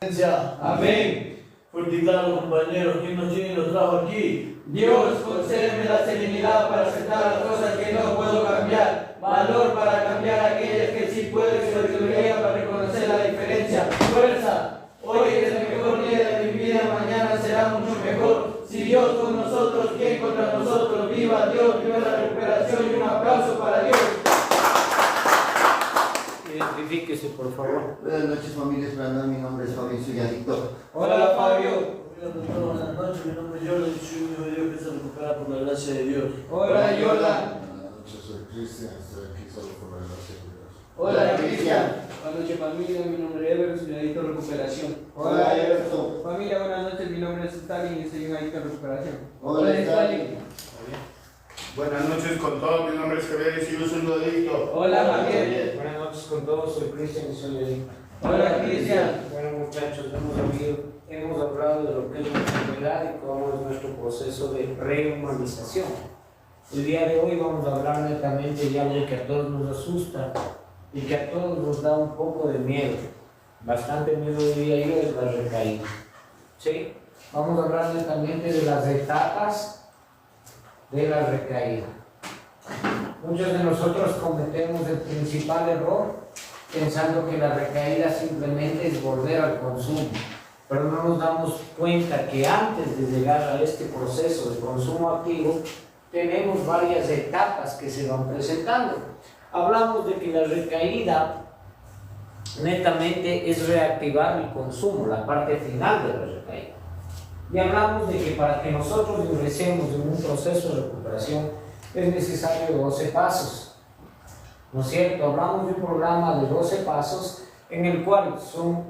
Amén. Fuerte y claro, compañeros, ¿quién nos tiene y nos trajo aquí? Dios, concédeme la serenidad para aceptar las cosas que no puedo cambiar, valor para cambiar aquellas que sí puedo y sabiduría para reconocer la diferencia. Fuerza, hoy es el mejor día de mi vida, mañana será mucho mejor. Si Dios con nosotros, ¿quién contra nosotros? Viva Dios, viva la recuperación y un aplauso para Dios. Identifíquese, por favor. Buenas noches, familia Esplendor. Mi nombre es Fabricio Yadicto. Hola, Fabio. Hola, doctor, buenas noches. Mi nombre es Jordan y soy un hijo de Dios que se recupera por la gracia de Dios. Hola, Jordan. Buenas noches, soy Cristian, estoy aquí solo por la gracia de Dios. Hola, Cristian. Buenas noches, familia, mi nombre es Ever, soy un adicto a recuperación. Hola, Everton. Familia, buenas noches, mi nombre es Stalin y soy un adicto a recuperación. Hola, Stalin. Buenas noches con todos, mi nombre es Javier y yo soy un adicto. Hola, Javier. Buenas noches con todos, soy Cristian y soy adicto. Hola, Cristian. Bueno, muchachos, hemos hablado de lo que es la enfermedad y cómo es nuestro proceso de rehumanización. El día de hoy vamos a hablar netamente de algo que a todos nos asusta y que a todos nos da un poco de miedo. Bastante miedo, diría yo, es la recaída. ¿Sí? Vamos a hablar netamente de las etapas de la recaída. Muchos de nosotros cometemos el principal error pensando que la recaída simplemente es volver al consumo, pero no nos damos cuenta que antes de llegar a este proceso de consumo activo tenemos varias etapas que se van presentando. Hablamos de que la recaída netamente es reactivar el consumo, la parte final de la recaída. Y hablamos de que para que nosotros ingresemos en un proceso de recuperación es necesario 12 pasos. ¿No es cierto? Hablamos de un programa de 12 pasos en el cual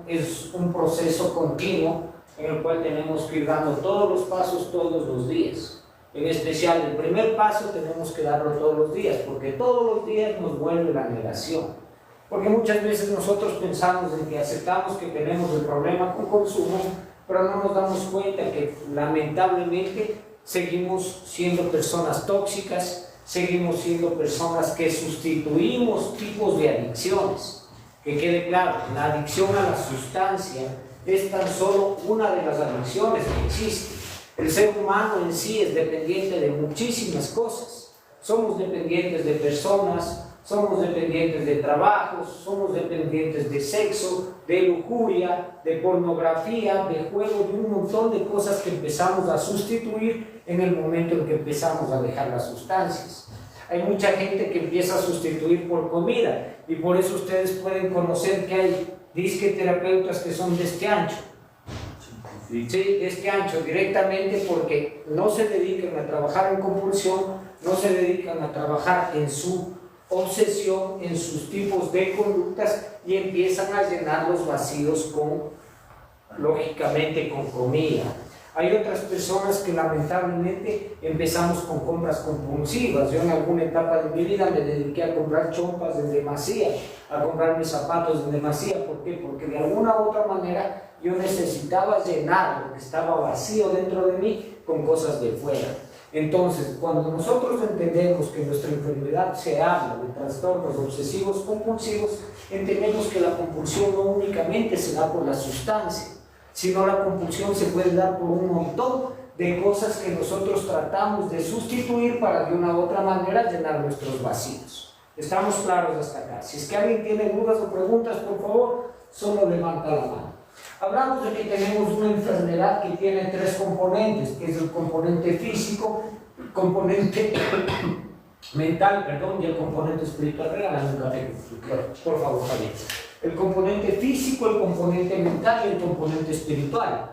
es un proceso continuo en el cual tenemos que ir dando todos los pasos todos los días. En especial, el primer paso tenemos que darlo todos los días, porque todos los días nos vuelve la negación. Porque muchas veces nosotros pensamos en que aceptamos que tenemos el problema con consumo, pero no nos damos cuenta que lamentablemente seguimos siendo personas tóxicas, seguimos siendo personas que sustituimos tipos de adicciones. Que quede claro, la adicción a la sustancia es tan solo una de las adicciones que existen. El ser humano en sí es dependiente de muchísimas cosas. Somos dependientes de personas, somos dependientes de trabajos, somos dependientes de sexo, de lujuria, de pornografía, de juego, de un montón de cosas que empezamos a sustituir en el momento en que empezamos a dejar las sustancias. Hay mucha gente que empieza a sustituir por comida y por eso ustedes pueden conocer que hay disque terapeutas que son de este ancho. Sí, de este ancho, directamente porque no se dedican a trabajar en compulsión, no se dedican a trabajar en su obsesión, en sus tipos de conductas y empiezan a llenar los vacíos lógicamente con comida. Hay otras personas que lamentablemente empezamos con compras compulsivas. Yo en alguna etapa de mi vida me dediqué a comprar chompas en demasía, a comprarme zapatos en demasía. ¿Por qué? Porque de alguna u otra manera yo necesitaba llenar lo que estaba vacío dentro de mí con cosas de fuera. Entonces, cuando nosotros entendemos que nuestra enfermedad se habla de trastornos obsesivos compulsivos, entendemos que la compulsión no únicamente se da por la sustancia, sino la compulsión se puede dar por un montón de cosas que nosotros tratamos de sustituir para de una u otra manera llenar nuestros vacíos. ¿Estamos claros hasta acá? Si es que alguien tiene dudas o preguntas, por favor, solo levanta la mano. Hablamos de que tenemos una enfermedad que tiene 3 componentes, que es el componente físico, el componente mental, y el componente espiritual. Regálame un café, por favor, Javier. El componente físico, el componente mental y el componente espiritual.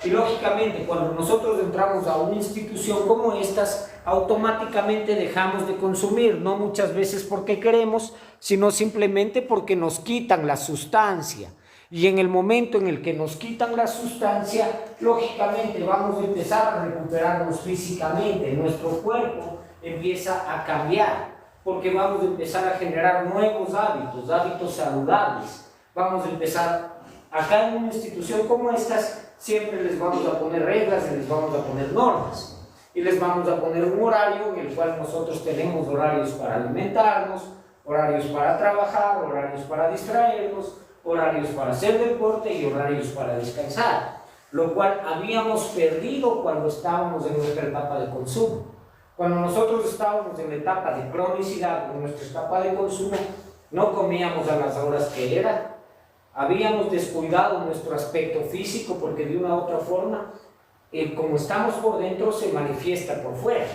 Y lógicamente, cuando nosotros entramos a una institución como estas, automáticamente dejamos de consumir, no muchas veces porque queremos, sino simplemente porque nos quitan la sustancia. Y en el momento en el que nos quitan la sustancia, lógicamente vamos a empezar a recuperarnos físicamente, nuestro cuerpo empieza a cambiar, porque vamos a empezar a generar nuevos hábitos saludables. Vamos a empezar, acá en una institución como estas, siempre les vamos a poner reglas y les vamos a poner normas. Y les vamos a poner un horario en el cual nosotros tenemos horarios para alimentarnos, horarios para trabajar, horarios para distraernos, horarios para hacer deporte y horarios para descansar, lo cual habíamos perdido cuando estábamos en nuestra etapa de consumo. Cuando nosotros estábamos en la etapa de cronicidad, en nuestra etapa de consumo, no comíamos a las horas que era, habíamos descuidado nuestro aspecto físico porque de una u otra forma, como estamos por dentro, se manifiesta por fuera.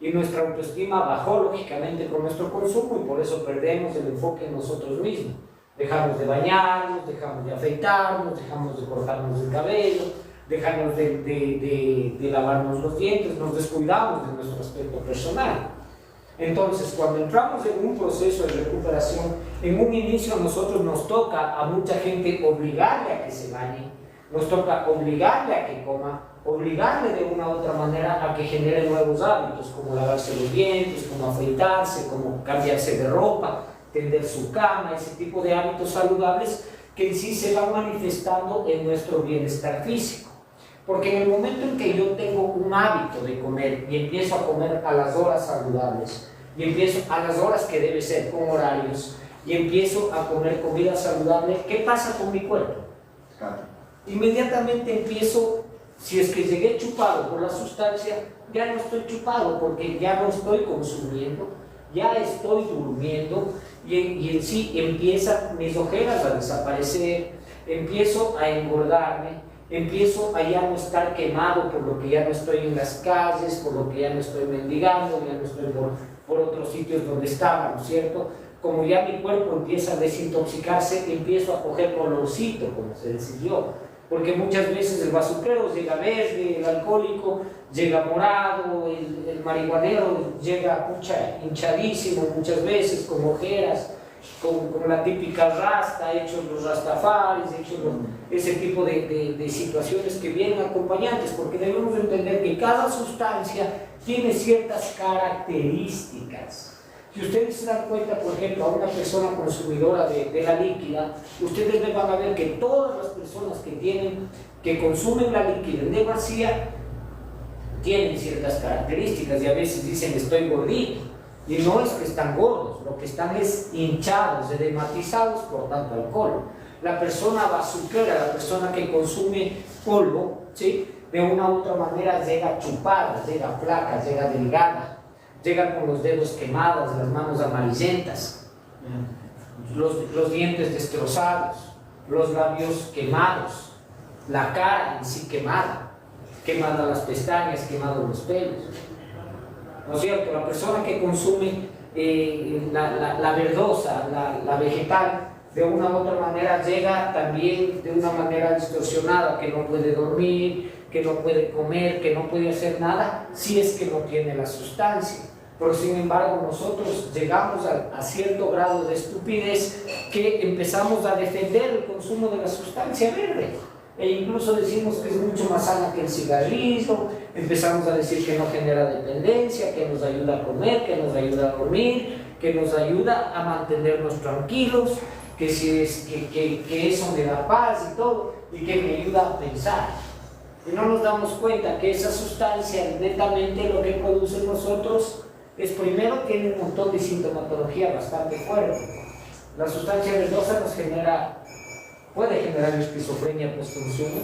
Y nuestra autoestima bajó lógicamente con nuestro consumo y por eso perdemos el enfoque en nosotros mismos. Dejamos de bañarnos, dejamos de afeitarnos, dejamos de cortarnos el cabello, dejamos de lavarnos los dientes, nos descuidamos de nuestro aspecto personal. Entonces, cuando entramos en un proceso de recuperación, en un inicio a nosotros nos toca a mucha gente obligarle a que se bañe, nos toca obligarle a que coma, obligarle de una u otra manera a que genere nuevos hábitos, como lavarse los dientes, como afeitarse, como cambiarse de ropa, tender su cama, ese tipo de hábitos saludables que en sí se van manifestando en nuestro bienestar físico. Porque en el momento en que yo tengo un hábito de comer y empiezo a comer a las horas saludables, y empiezo a las horas que debe ser, con horarios, y empiezo a comer comida saludable, ¿qué pasa con mi cuerpo? Inmediatamente empiezo, si es que llegué chupado por la sustancia, ya no estoy chupado porque ya no estoy consumiendo, ya estoy durmiendo y en sí empiezan mis ojeras a desaparecer, empiezo a engordarme, empiezo a ya no estar quemado por lo que ya no estoy en las calles, por lo que ya no estoy mendigando, ya no estoy por otros sitios donde estaba, ¿no es cierto? Como ya mi cuerpo empieza a desintoxicarse, empiezo a coger colorcito, como se decidió. Porque muchas veces el bazuquero llega verde, el alcohólico llega morado, el marihuanero llega hinchadísimo muchas veces, con ojeras, con la típica rasta, hechos los rastafaris, ese tipo de situaciones que vienen acompañantes, porque debemos entender que cada sustancia tiene ciertas características. Si ustedes se dan cuenta, por ejemplo, a una persona consumidora de la líquida, ustedes van a ver que todas las personas que consumen la líquida en demasía tienen ciertas características y a veces dicen estoy gordito, y no es que están gordos, lo que están es hinchados, edematizados por tanto alcohol. La persona bazuquera, la persona que consume polvo, ¿sí?, de una u otra manera llega chupada, llega flaca, llega delgada, llega con los dedos quemados, las manos amarillentas, los dientes destrozados, los labios quemados, la cara en sí quemada las pestañas, quemados los pelos. ¿No es cierto? La persona que consume la verdosa, la vegetal, de una u otra manera llega también de una manera distorsionada, que no puede dormir, que no puede comer, que no puede hacer nada, si es que no tiene la sustancia. Pero sin embargo nosotros llegamos a cierto grado de estupidez que empezamos a defender el consumo de la sustancia verde. E incluso decimos que es mucho más sana que el cigarrillo, empezamos a decir que no genera dependencia, que nos ayuda a comer, que nos ayuda a dormir, que nos ayuda a mantenernos tranquilos, que eso me da paz y todo, y que me ayuda a pensar. Y no nos damos cuenta que esa sustancia netamente lo que produce en nosotros es, primero, tiene un montón de sintomatología bastante fuerte. La sustancia verdosa puede generar esquizofrenia post-consumo,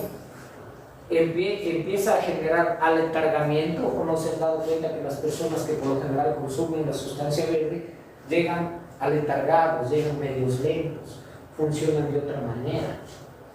empieza a generar aletargamiento, o no se han dado cuenta que las personas que por lo general consumen la sustancia verde llegan aletargados, llegan medios lentos, funcionan de otra manera,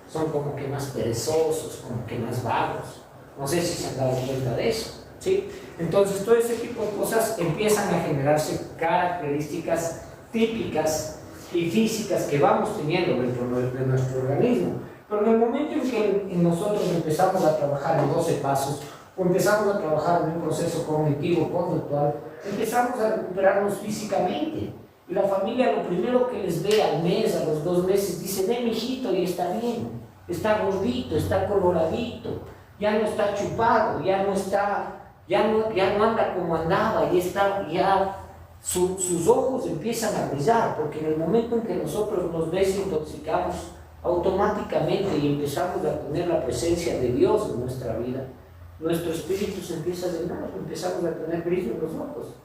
son como que más perezosos, como que más vagos. No sé si se han dado cuenta de eso, ¿sí? Entonces todo ese tipo de cosas empiezan a generarse características típicas y físicas que vamos teniendo dentro de nuestro organismo. Pero en el momento en que nosotros empezamos a trabajar en 12 pasos, o empezamos a trabajar en un proceso cognitivo, conductual, empezamos a recuperarnos físicamente. Y la familia lo primero que les ve al mes, a los 2 meses, dice, mijito, y está bien, está gordito, está coloradito, ya no está chupado, ya no anda como andaba, y está ya... Sus ojos empiezan a brillar, porque en el momento en que nosotros nos desintoxicamos automáticamente y empezamos a tener la presencia de Dios en nuestra vida, nuestro espíritu se empieza a llenar, empezamos a tener brillo en los ojos.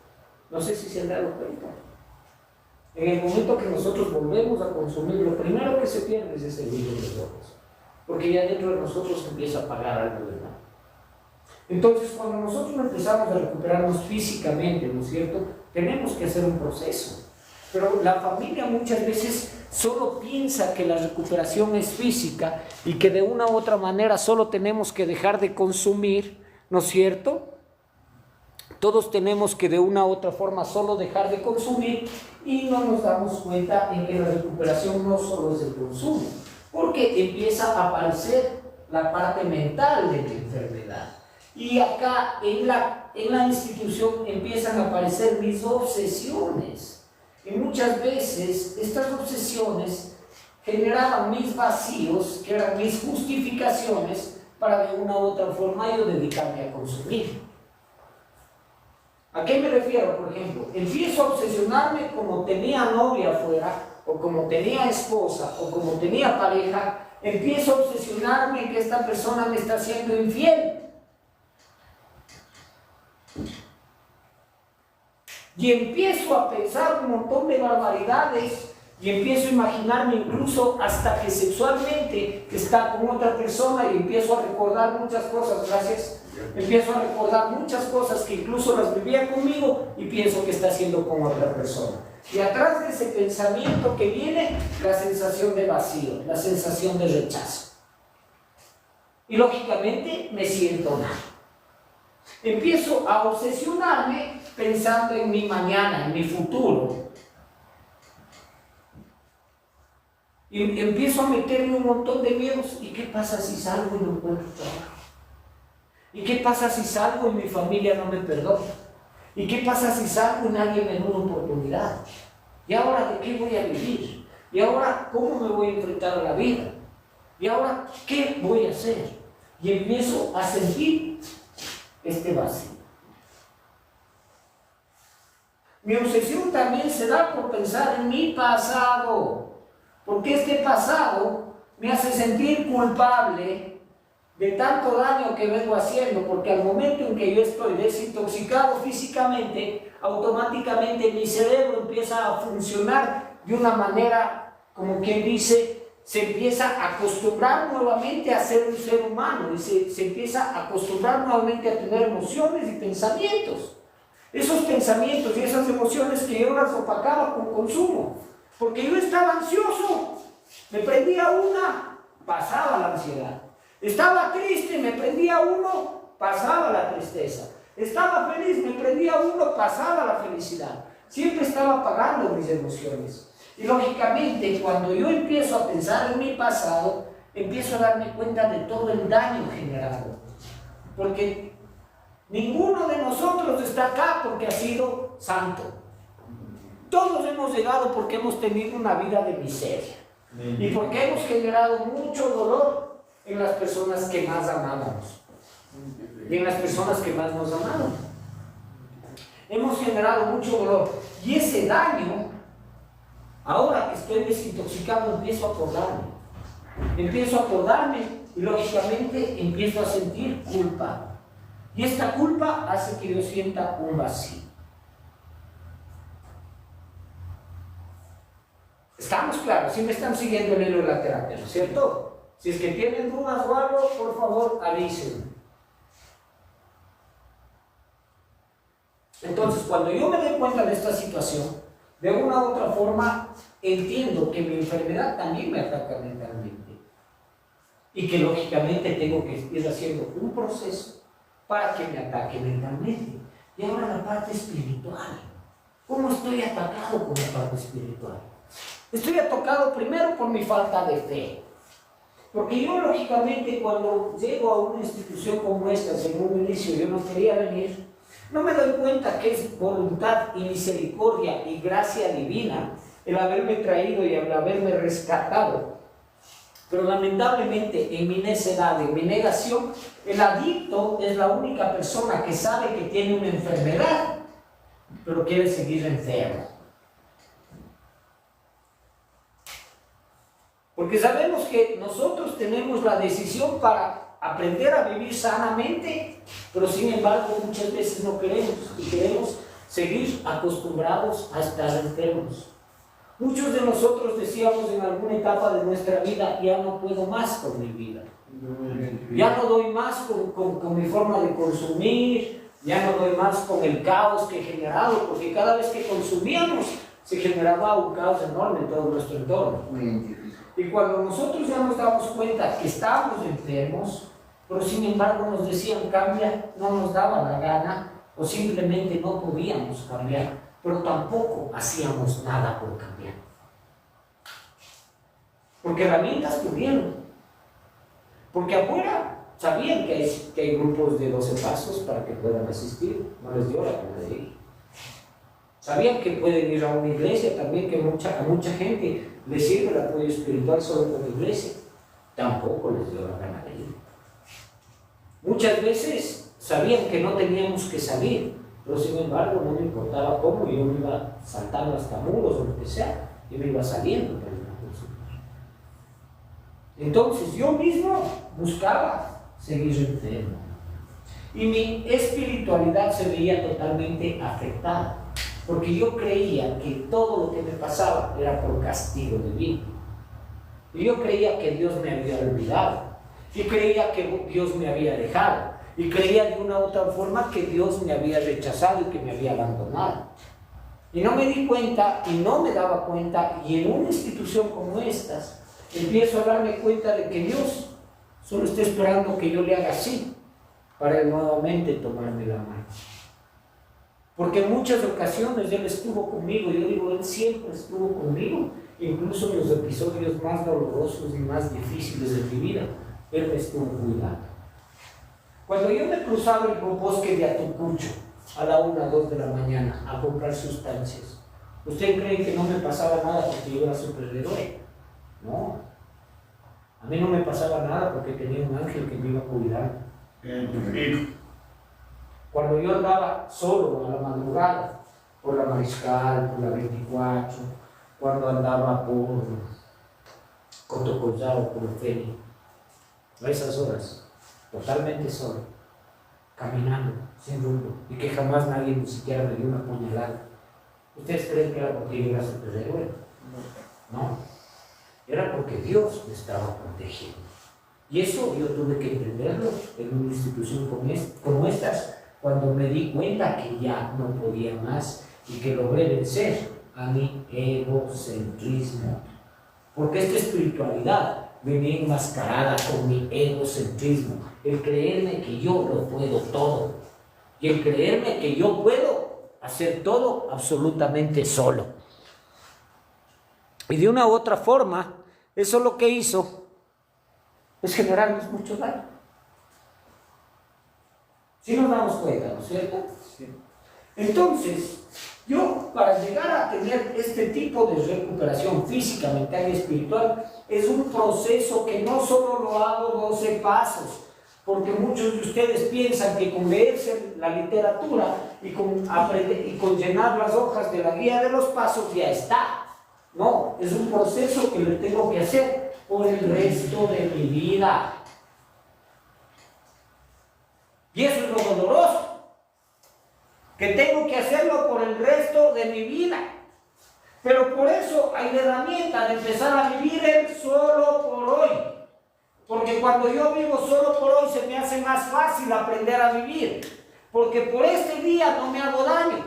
No sé si se han dado cuenta. En el momento que nosotros volvemos a consumir, lo primero que se pierde es ese brillo de ojos, porque ya dentro de nosotros empieza a pagar algo de mal. Entonces, cuando nosotros empezamos a recuperarnos físicamente, ¿no es cierto?, tenemos que hacer un proceso. Pero la familia muchas veces solo piensa que la recuperación es física y que de una u otra manera solo tenemos que dejar de consumir, ¿no es cierto? Todos tenemos que de una u otra forma solo dejar de consumir y no nos damos cuenta en que la recuperación no solo es el consumo, porque empieza a aparecer la parte mental de la enfermedad. Y acá en la institución empiezan a aparecer mis obsesiones. Y muchas veces estas obsesiones generaban mis vacíos, que eran mis justificaciones para de una u otra forma yo dedicarme a consumir. ¿A qué me refiero? Por ejemplo, empiezo a obsesionarme como tenía novia afuera, o como tenía esposa, o como tenía pareja, empiezo a obsesionarme que esta persona me está siendo infiel. Y empiezo a pensar un montón de barbaridades y empiezo a imaginarme incluso hasta que sexualmente está con otra persona y empiezo a recordar muchas cosas, empiezo a recordar muchas cosas que incluso las vivía conmigo y pienso que está haciendo con otra persona. Y atrás de ese pensamiento que viene la sensación de vacío, la sensación de rechazo. Y lógicamente me siento mal. Empiezo a obsesionarme pensando en mi mañana, en mi futuro. Y empiezo a meterme un montón de miedos. ¿Y qué pasa si salgo y no encuentro trabajo? ¿Y qué pasa si salgo y mi familia no me perdona? ¿Y qué pasa si salgo y nadie me da una oportunidad? ¿Y ahora de qué voy a vivir? ¿Y ahora cómo me voy a enfrentar a la vida? ¿Y ahora qué voy a hacer? Y empiezo a sentir este vacío. Mi obsesión también se da por pensar en mi pasado, porque este pasado me hace sentir culpable de tanto daño que vengo haciendo, porque al momento en que yo estoy desintoxicado físicamente, automáticamente mi cerebro empieza a funcionar de una manera, como quien dice, se empieza a acostumbrar nuevamente a ser un ser humano y se empieza a acostumbrar nuevamente a tener emociones y pensamientos. Esos pensamientos y esas emociones que yo las opacaba con consumo, porque yo estaba ansioso, me prendía una, pasaba la ansiedad. Estaba triste, me prendía uno, pasaba la tristeza. Estaba feliz, me prendía uno, pasaba la felicidad. Siempre estaba apagando mis emociones. Y lógicamente, cuando yo empiezo a pensar en mi pasado, empiezo a darme cuenta de todo el daño generado. Porque ninguno de nosotros está acá porque ha sido santo. Todos hemos llegado porque hemos tenido una vida de miseria. Y porque hemos generado mucho dolor en las personas que más amábamos. Y en las personas que más nos amaron. Hemos generado mucho dolor. Y ese daño, ahora que estoy desintoxicado, empiezo a acordarme. Empiezo a acordarme y lógicamente empiezo a sentir culpa. Y esta culpa hace que yo sienta un vacío. Estamos claros, si me están siguiendo el hilo de la terapia, ¿no es cierto? Si es que tienen dudas o algo, por favor avísenme. Entonces, cuando yo me doy cuenta de esta situación, de una u otra forma entiendo que mi enfermedad también me ataca mentalmente y que lógicamente tengo que ir haciendo un proceso para que me ataque mentalmente. Y ahora la parte espiritual. ¿Cómo estoy atacado con la parte espiritual? Estoy atacado primero por mi falta de fe. Porque yo lógicamente cuando llego a una institución como esta, en un inicio yo no quería venir, no me doy cuenta que es voluntad y misericordia y gracia divina el haberme traído y el haberme rescatado. Pero lamentablemente en mi necedad, en mi negación, el adicto es la única persona que sabe que tiene una enfermedad, pero quiere seguir enfermo. Porque sabemos que nosotros tenemos la decisión para aprender a vivir sanamente, pero sin embargo muchas veces no queremos y queremos seguir acostumbrados a estar enfermos. Muchos de nosotros decíamos en alguna etapa de nuestra vida, ya no puedo más con mi vida. Ya no doy más con mi forma de consumir, ya no doy más con el caos que he generado, porque cada vez que consumíamos se generaba un caos enorme en todo nuestro entorno. Muy difícil. Y cuando nosotros ya nos damos cuenta que estábamos enfermos, pero sin embargo nos decían cambia, no nos daba la gana o simplemente no podíamos cambiar, pero tampoco hacíamos nada por cambiar. Porque herramientas tuvieron. Porque afuera sabían que hay grupos de 12 pasos para que puedan asistir, no les dio la pena de ir. Sabían que pueden ir a una iglesia también, que a mucha gente les sirve el apoyo espiritual solo con la iglesia. Tampoco les dio la gana de ir. Muchas veces sabían que no teníamos que salir, pero sin embargo no me importaba cómo, yo me iba saltando hasta muros o lo que sea, y me iba saliendo para ir a consultar. Entonces yo mismo buscaba seguir enfermo. Y mi espiritualidad se veía totalmente afectada. Porque yo creía que todo lo que me pasaba era por castigo divino. Y yo creía que Dios me había olvidado. Y creía que Dios me había dejado. Y creía de una u otra forma que Dios me había rechazado y que me había abandonado. Y no me di cuenta y no me daba cuenta. Y en una institución como estas, empiezo a darme cuenta de que Dios solo está esperando que yo le haga así para él nuevamente tomarme la mano. Porque en muchas ocasiones Él estuvo conmigo, yo digo, Él siempre estuvo conmigo, incluso en los episodios más dolorosos y más difíciles de mi vida, Él me estuvo cuidando. Cuando yo me cruzaba el bosque de Atucucho a la 1, 2 de la mañana a comprar sustancias, ¿usted cree que no me pasaba nada porque yo era superhéroe? No, a mí no me pasaba nada porque tenía un ángel que me iba a cuidar. Cuando yo andaba solo a la madrugada, por la Mariscal, por la 24, cuando andaba por Cotocollao, por el Feni, a esas horas, totalmente solo, caminando, sin rumbo, y que jamás nadie ni siquiera me dio una puñalada. ¿Ustedes creen que era porque yo era superhéroe? No, era porque Dios me estaba protegiendo. Y eso yo tuve que entenderlo en una institución como estas, cuando me di cuenta que ya no podía más y que logré vencer a mi egocentrismo. Porque esta espiritualidad venía enmascarada con mi egocentrismo, el creerme que yo lo puedo todo y el creerme que yo puedo hacer todo absolutamente solo. Y de una u otra forma, eso lo que hizo es generarnos mucho daño. Si nos damos cuenta, ¿no es cierto? Sí. Entonces, yo para llegar a tener este tipo de recuperación física, mental y espiritual, es un proceso que no solo lo hago 12 pasos, porque muchos de ustedes piensan que con leerse la literatura y con aprender y con llenar las hojas de la guía de los pasos ya está. No, es un proceso que le tengo que hacer por el resto de mi vida. Y eso es lo doloroso, que tengo que hacerlo por el resto de mi vida. Pero por eso hay la herramienta de empezar a vivir el solo por hoy. Porque cuando yo vivo solo por hoy se me hace más fácil aprender a vivir. Porque por este día no me hago daño.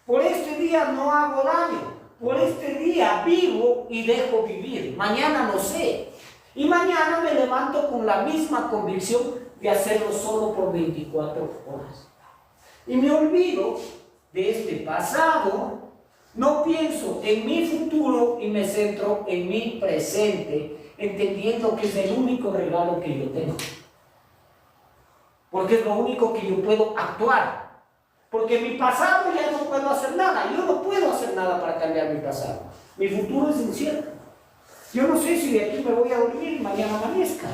Por este día no hago daño. Por este día vivo y dejo vivir. Mañana no sé. Y mañana me levanto con la misma convicción de hacerlo solo por 24 horas. Y me olvido de este pasado, no pienso en mi futuro y me centro en mi presente, entendiendo que es el único regalo que yo tengo. Porque es lo único que yo puedo actuar. Porque mi pasado ya no puedo hacer nada. Yo no puedo hacer nada para cambiar mi pasado. Mi futuro es incierto. Yo no sé si de aquí me voy a dormir y mañana amanezca.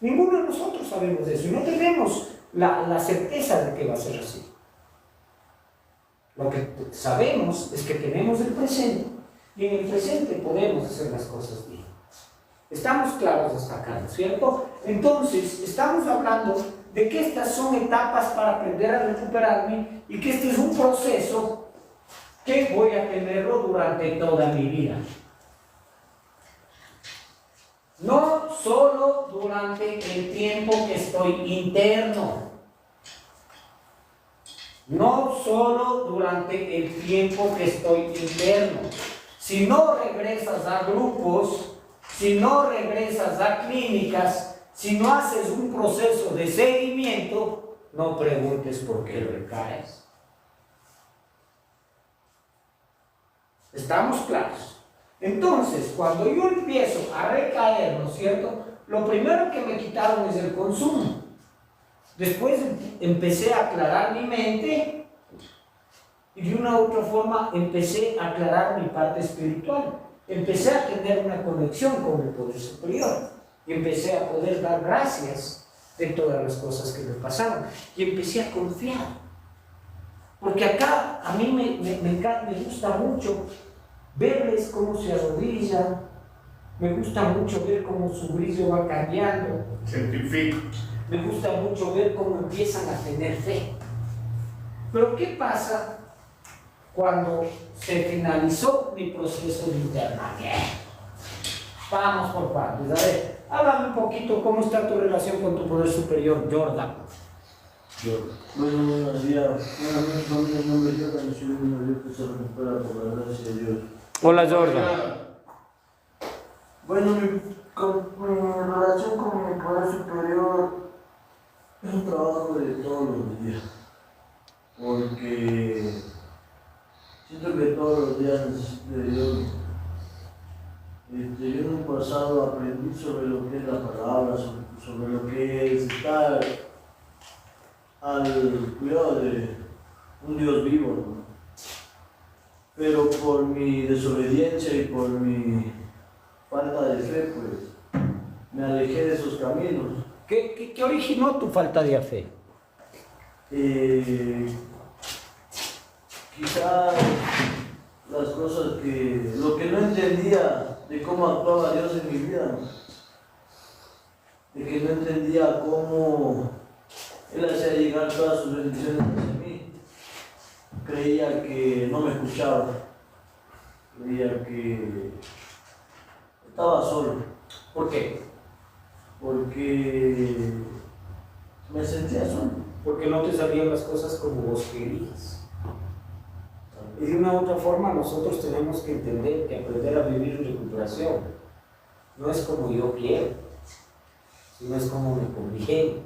Ninguno de nosotros sabemos eso y no tenemos la certeza de que va a ser así. Lo que sabemos es que tenemos el presente y en el presente podemos hacer las cosas bien. Estamos claros hasta acá, ¿no es cierto? Entonces, estamos hablando de que estas son etapas para aprender a recuperarme y que este es un proceso que voy a tenerlo durante toda mi vida. No solo durante el tiempo que estoy interno. No solo durante el tiempo que estoy interno. Si no regresas a grupos, si no regresas a clínicas, si no haces un proceso de seguimiento, no preguntes por qué recaes. ¿Estamos claros? Entonces, cuando yo empiezo a recaer, ¿no es cierto? Lo primero que me quitaron es el consumo. Después empecé a aclarar mi mente y de una u otra forma empecé a aclarar mi parte espiritual. Empecé a tener una conexión con el poder superior y empecé a poder dar gracias de todas las cosas que me pasaron y empecé a confiar. Porque acá a mí me gusta mucho verles cómo se arrodillan, me gusta mucho ver cómo su brillo va cambiando. Certifico. Me gusta mucho ver cómo empiezan a tener fe. Pero ¿qué pasa cuando se finalizó mi proceso de internamiento? Vamos por partes. A ver, háblame un poquito cómo está tu relación con tu poder superior, Jordan. Bueno, buenos días. Buenas noches, familia. Mi nombre es Jordan y soy un niño que se recupera por la gracia de Dios. Hola, Jordan. Bueno, mi relación con mi poder superior es un trabajo de todos los días. Porque siento que todos los días necesito de Dios. Yo en un pasado aprendí sobre lo que es la palabra, sobre lo que es estar al cuidado de un Dios vivo, ¿no? Pero por mi desobediencia y por mi falta de fe, pues me alejé de esos caminos. ¿Qué originó tu falta de fe? Quizás las cosas lo que no entendía de cómo actuaba Dios en mi vida, ¿no? De que no entendía cómo Él hacía llegar todas sus bendiciones hacia mí. Creía que no me escuchaba, creía que estaba solo. ¿Por qué? Porque me sentía solo. Porque no te salían las cosas como vos querías. Y de una u otra forma nosotros tenemos que entender que aprender a vivir en recuperación no es como yo quiero, sino es como me conviene.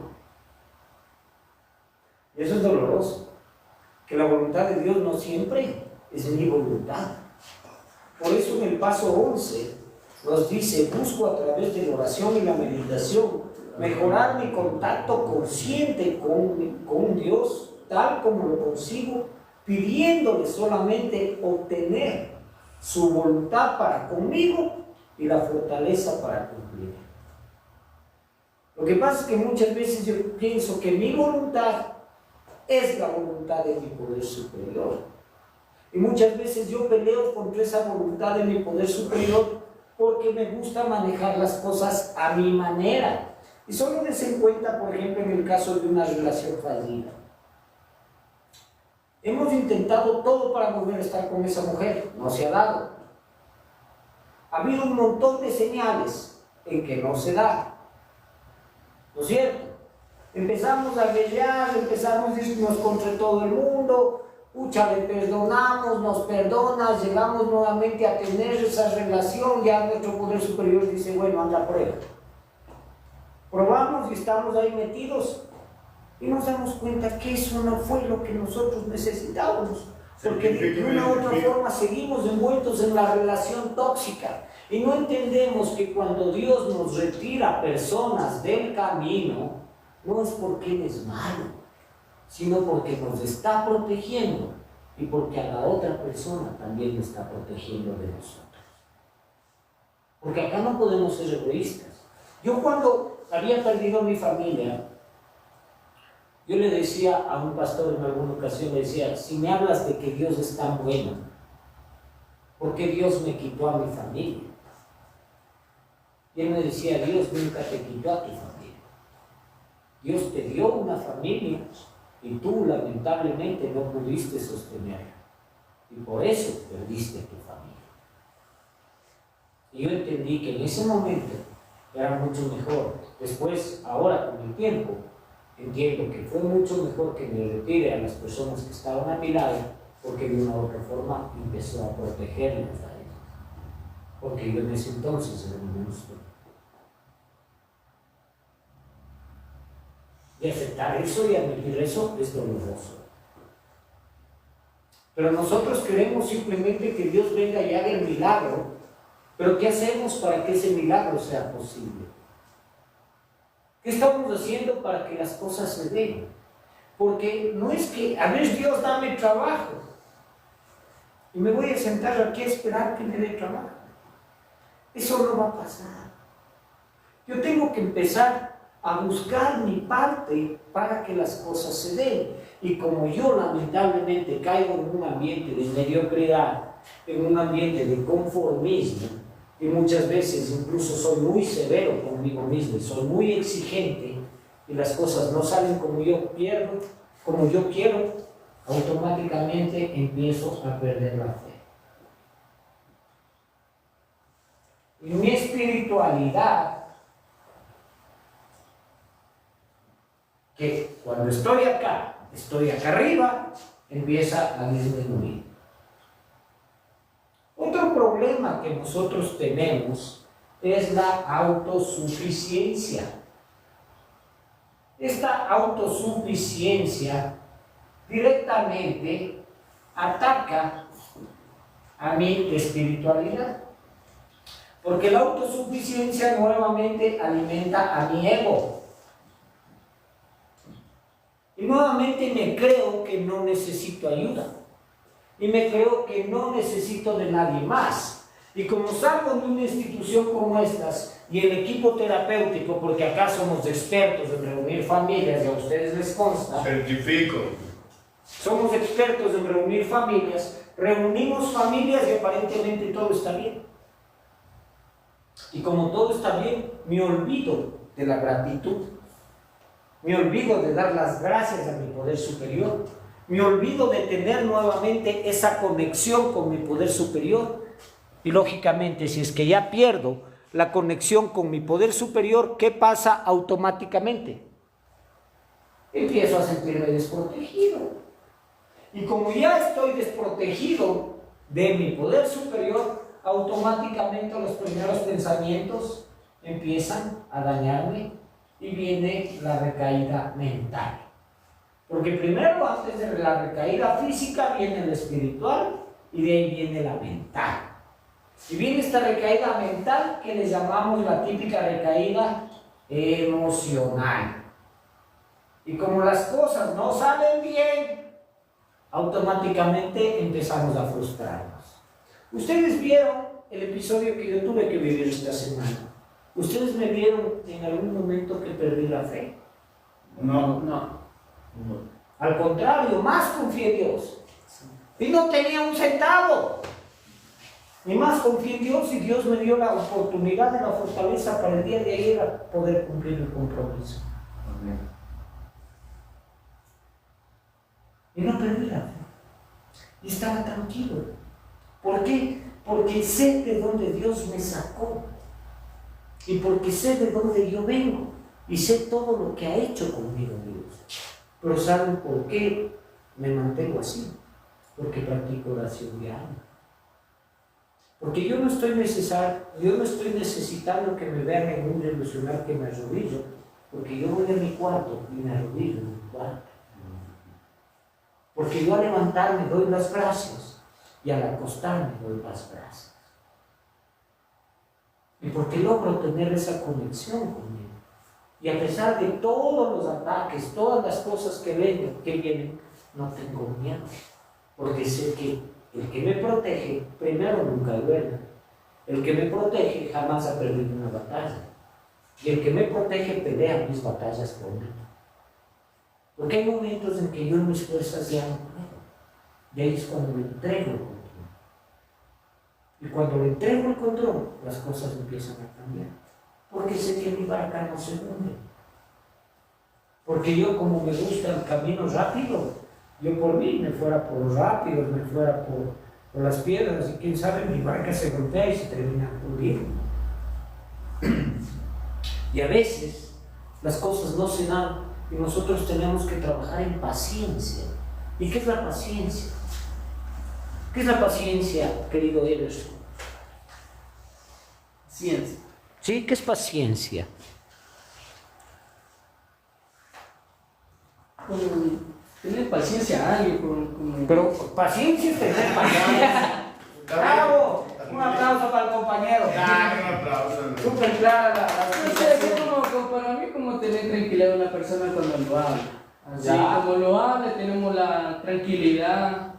Y eso es doloroso, que la voluntad de Dios no siempre es mi voluntad. Por eso en el paso 11 nos dice: busco a través de la oración y la meditación mejorar mi contacto consciente con Dios, tal como lo consigo, pidiéndole solamente obtener su voluntad para conmigo y la fortaleza para cumplir. Lo que pasa es que muchas veces yo pienso que mi voluntad es la voluntad de mi poder superior. Y muchas veces yo peleo contra esa voluntad de mi poder superior porque me gusta manejar las cosas a mi manera. Y solo des en cuenta, por ejemplo, en el caso de una relación fallida. Hemos intentado todo para volver a estar con esa mujer, no se ha dado. Ha habido un montón de señales en que no se da. ¿No es cierto? Empezamos a guerrear, empezamos a irnos contra todo el mundo, le perdonamos, nos perdona, llegamos nuevamente a tener esa relación, ya nuestro poder superior dice: bueno, anda a prueba. Probamos y estamos ahí metidos y nos damos cuenta que eso no fue lo que nosotros necesitábamos, porque de una u otra forma seguimos envueltos en la relación tóxica y no entendemos que cuando Dios nos retira personas del camino, no es porque Él es malo, sino porque nos está protegiendo y porque a la otra persona también nos está protegiendo de nosotros. Porque acá no podemos ser egoístas. Yo cuando había perdido a mi familia, yo le decía a un pastor en alguna ocasión, le decía: si me hablas de que Dios es tan bueno, ¿por qué Dios me quitó a mi familia? Y él me decía: Dios nunca te quitó a tu familia. Dios te dio una familia y tú lamentablemente no pudiste sostenerla. y por eso perdiste tu familia. Y yo entendí que en ese momento era mucho mejor. Después, ahora con el tiempo, entiendo que fue mucho mejor que me retire a las personas que estaban a mi lado, porque de una u otra forma empezó a protegerlas a ellos. Porque yo en ese entonces era un monstruo. Y aceptar eso y admitir eso es doloroso. Pero nosotros queremos simplemente que Dios venga y haga el milagro. Pero ¿qué hacemos para que ese milagro sea posible? ¿Qué estamos haciendo para que las cosas se den? Porque no es que, a ver, Dios, dame trabajo. Y me voy a sentar aquí a esperar que me dé trabajo. Eso no va a pasar. Yo tengo que empezar a buscar mi parte para que las cosas se den. Y como yo lamentablemente caigo en un ambiente de mediocridad, en un ambiente de conformismo, y muchas veces incluso soy muy severo conmigo mismo, y soy muy exigente, y las cosas no salen como yo quiero, automáticamente empiezo a perder la fe. Y mi espiritualidad, que cuando estoy acá arriba, empieza a disminuir. Otro problema que nosotros tenemos es la autosuficiencia. Esta autosuficiencia directamente ataca a mi espiritualidad. Porque la autosuficiencia nuevamente alimenta a mi ego. Y nuevamente me creo que no necesito ayuda. Y me creo que no necesito de nadie más. Y como salgo de una institución como estas y el equipo terapéutico, porque acá somos expertos en reunir familias y a ustedes les consta, Certifico. somos expertos en reunir familias, reunimos familias y aparentemente todo está bien. Y como todo está bien, me olvido de la gratitud, me olvido de dar las gracias a mi poder superior, me olvido de tener nuevamente esa conexión con mi poder superior. Y lógicamente, si es que ya pierdo la conexión con mi poder superior, ¿qué pasa automáticamente? Empiezo a sentirme desprotegido. Y como ya estoy desprotegido de mi poder superior, automáticamente los primeros pensamientos empiezan a dañarme y viene la recaída mental. Porque primero, antes de la recaída física, viene el espiritual y de ahí viene la mental. Y viene esta recaída mental que le llamamos la típica recaída emocional. Y como las cosas no salen bien, automáticamente empezamos a frustrarnos. Ustedes vieron el episodio que yo tuve que vivir esta semana. ¿Ustedes me vieron en algún momento que perdí la fe? No. Al contrario, más confié en Dios. Y no tenía un centavo. Y más confié en Dios y Dios me dio la oportunidad y la fortaleza para el día de ayer a poder cumplir el compromiso. Amén. Y no perdí la fe. Y estaba tranquilo. ¿Por qué? Porque sé de dónde Dios me sacó. Y porque sé de dónde yo vengo. Y sé todo lo que ha hecho conmigo Dios. Pero ¿saben por qué me mantengo así? Porque practico oración diaria. Porque yo no estoy necesitando que me vean en un devocional que me arrodillo, porque yo voy a mi cuarto y me arrodillo en mi cuarto. Porque yo al levantarme doy las gracias y al acostarme doy las gracias. Y porque logro tener esa conexión conmigo. Y a pesar de todos los ataques, todas las cosas que vienen, no tengo miedo. Porque sé que el que me protege, primero nunca duele. El que me protege jamás ha perdido una batalla. Y el que me protege pelea mis batallas por mí. Porque hay momentos en que yo en mis fuerzas ya no puedo. Y ahí es cuando le entrego el control. Y cuando le entrego el control, las cosas empiezan a cambiar. Porque sé que mi barca no se hunde. Porque yo, como me gusta el camino rápido, Yo por mí me fuera por los rápidos, me fuera por las piedras, y quién sabe, mi barca se golpea y se termina hundiendo. Y a veces las cosas no se dan y nosotros tenemos que trabajar en paciencia. ¿Y qué es la paciencia? ¿Qué es la paciencia, querido Everson? Ciencia. ¿Sí? ¿Qué es paciencia? Tener paciencia a alguien con... Pero paciencia es tener paciencia. ¡Bravo! Un aplauso para el compañero. Un aplauso. Súper clara la No sé, es como para mí como tener tranquilidad a una persona cuando lo habla. Así Ya. como lo habla, tenemos la tranquilidad.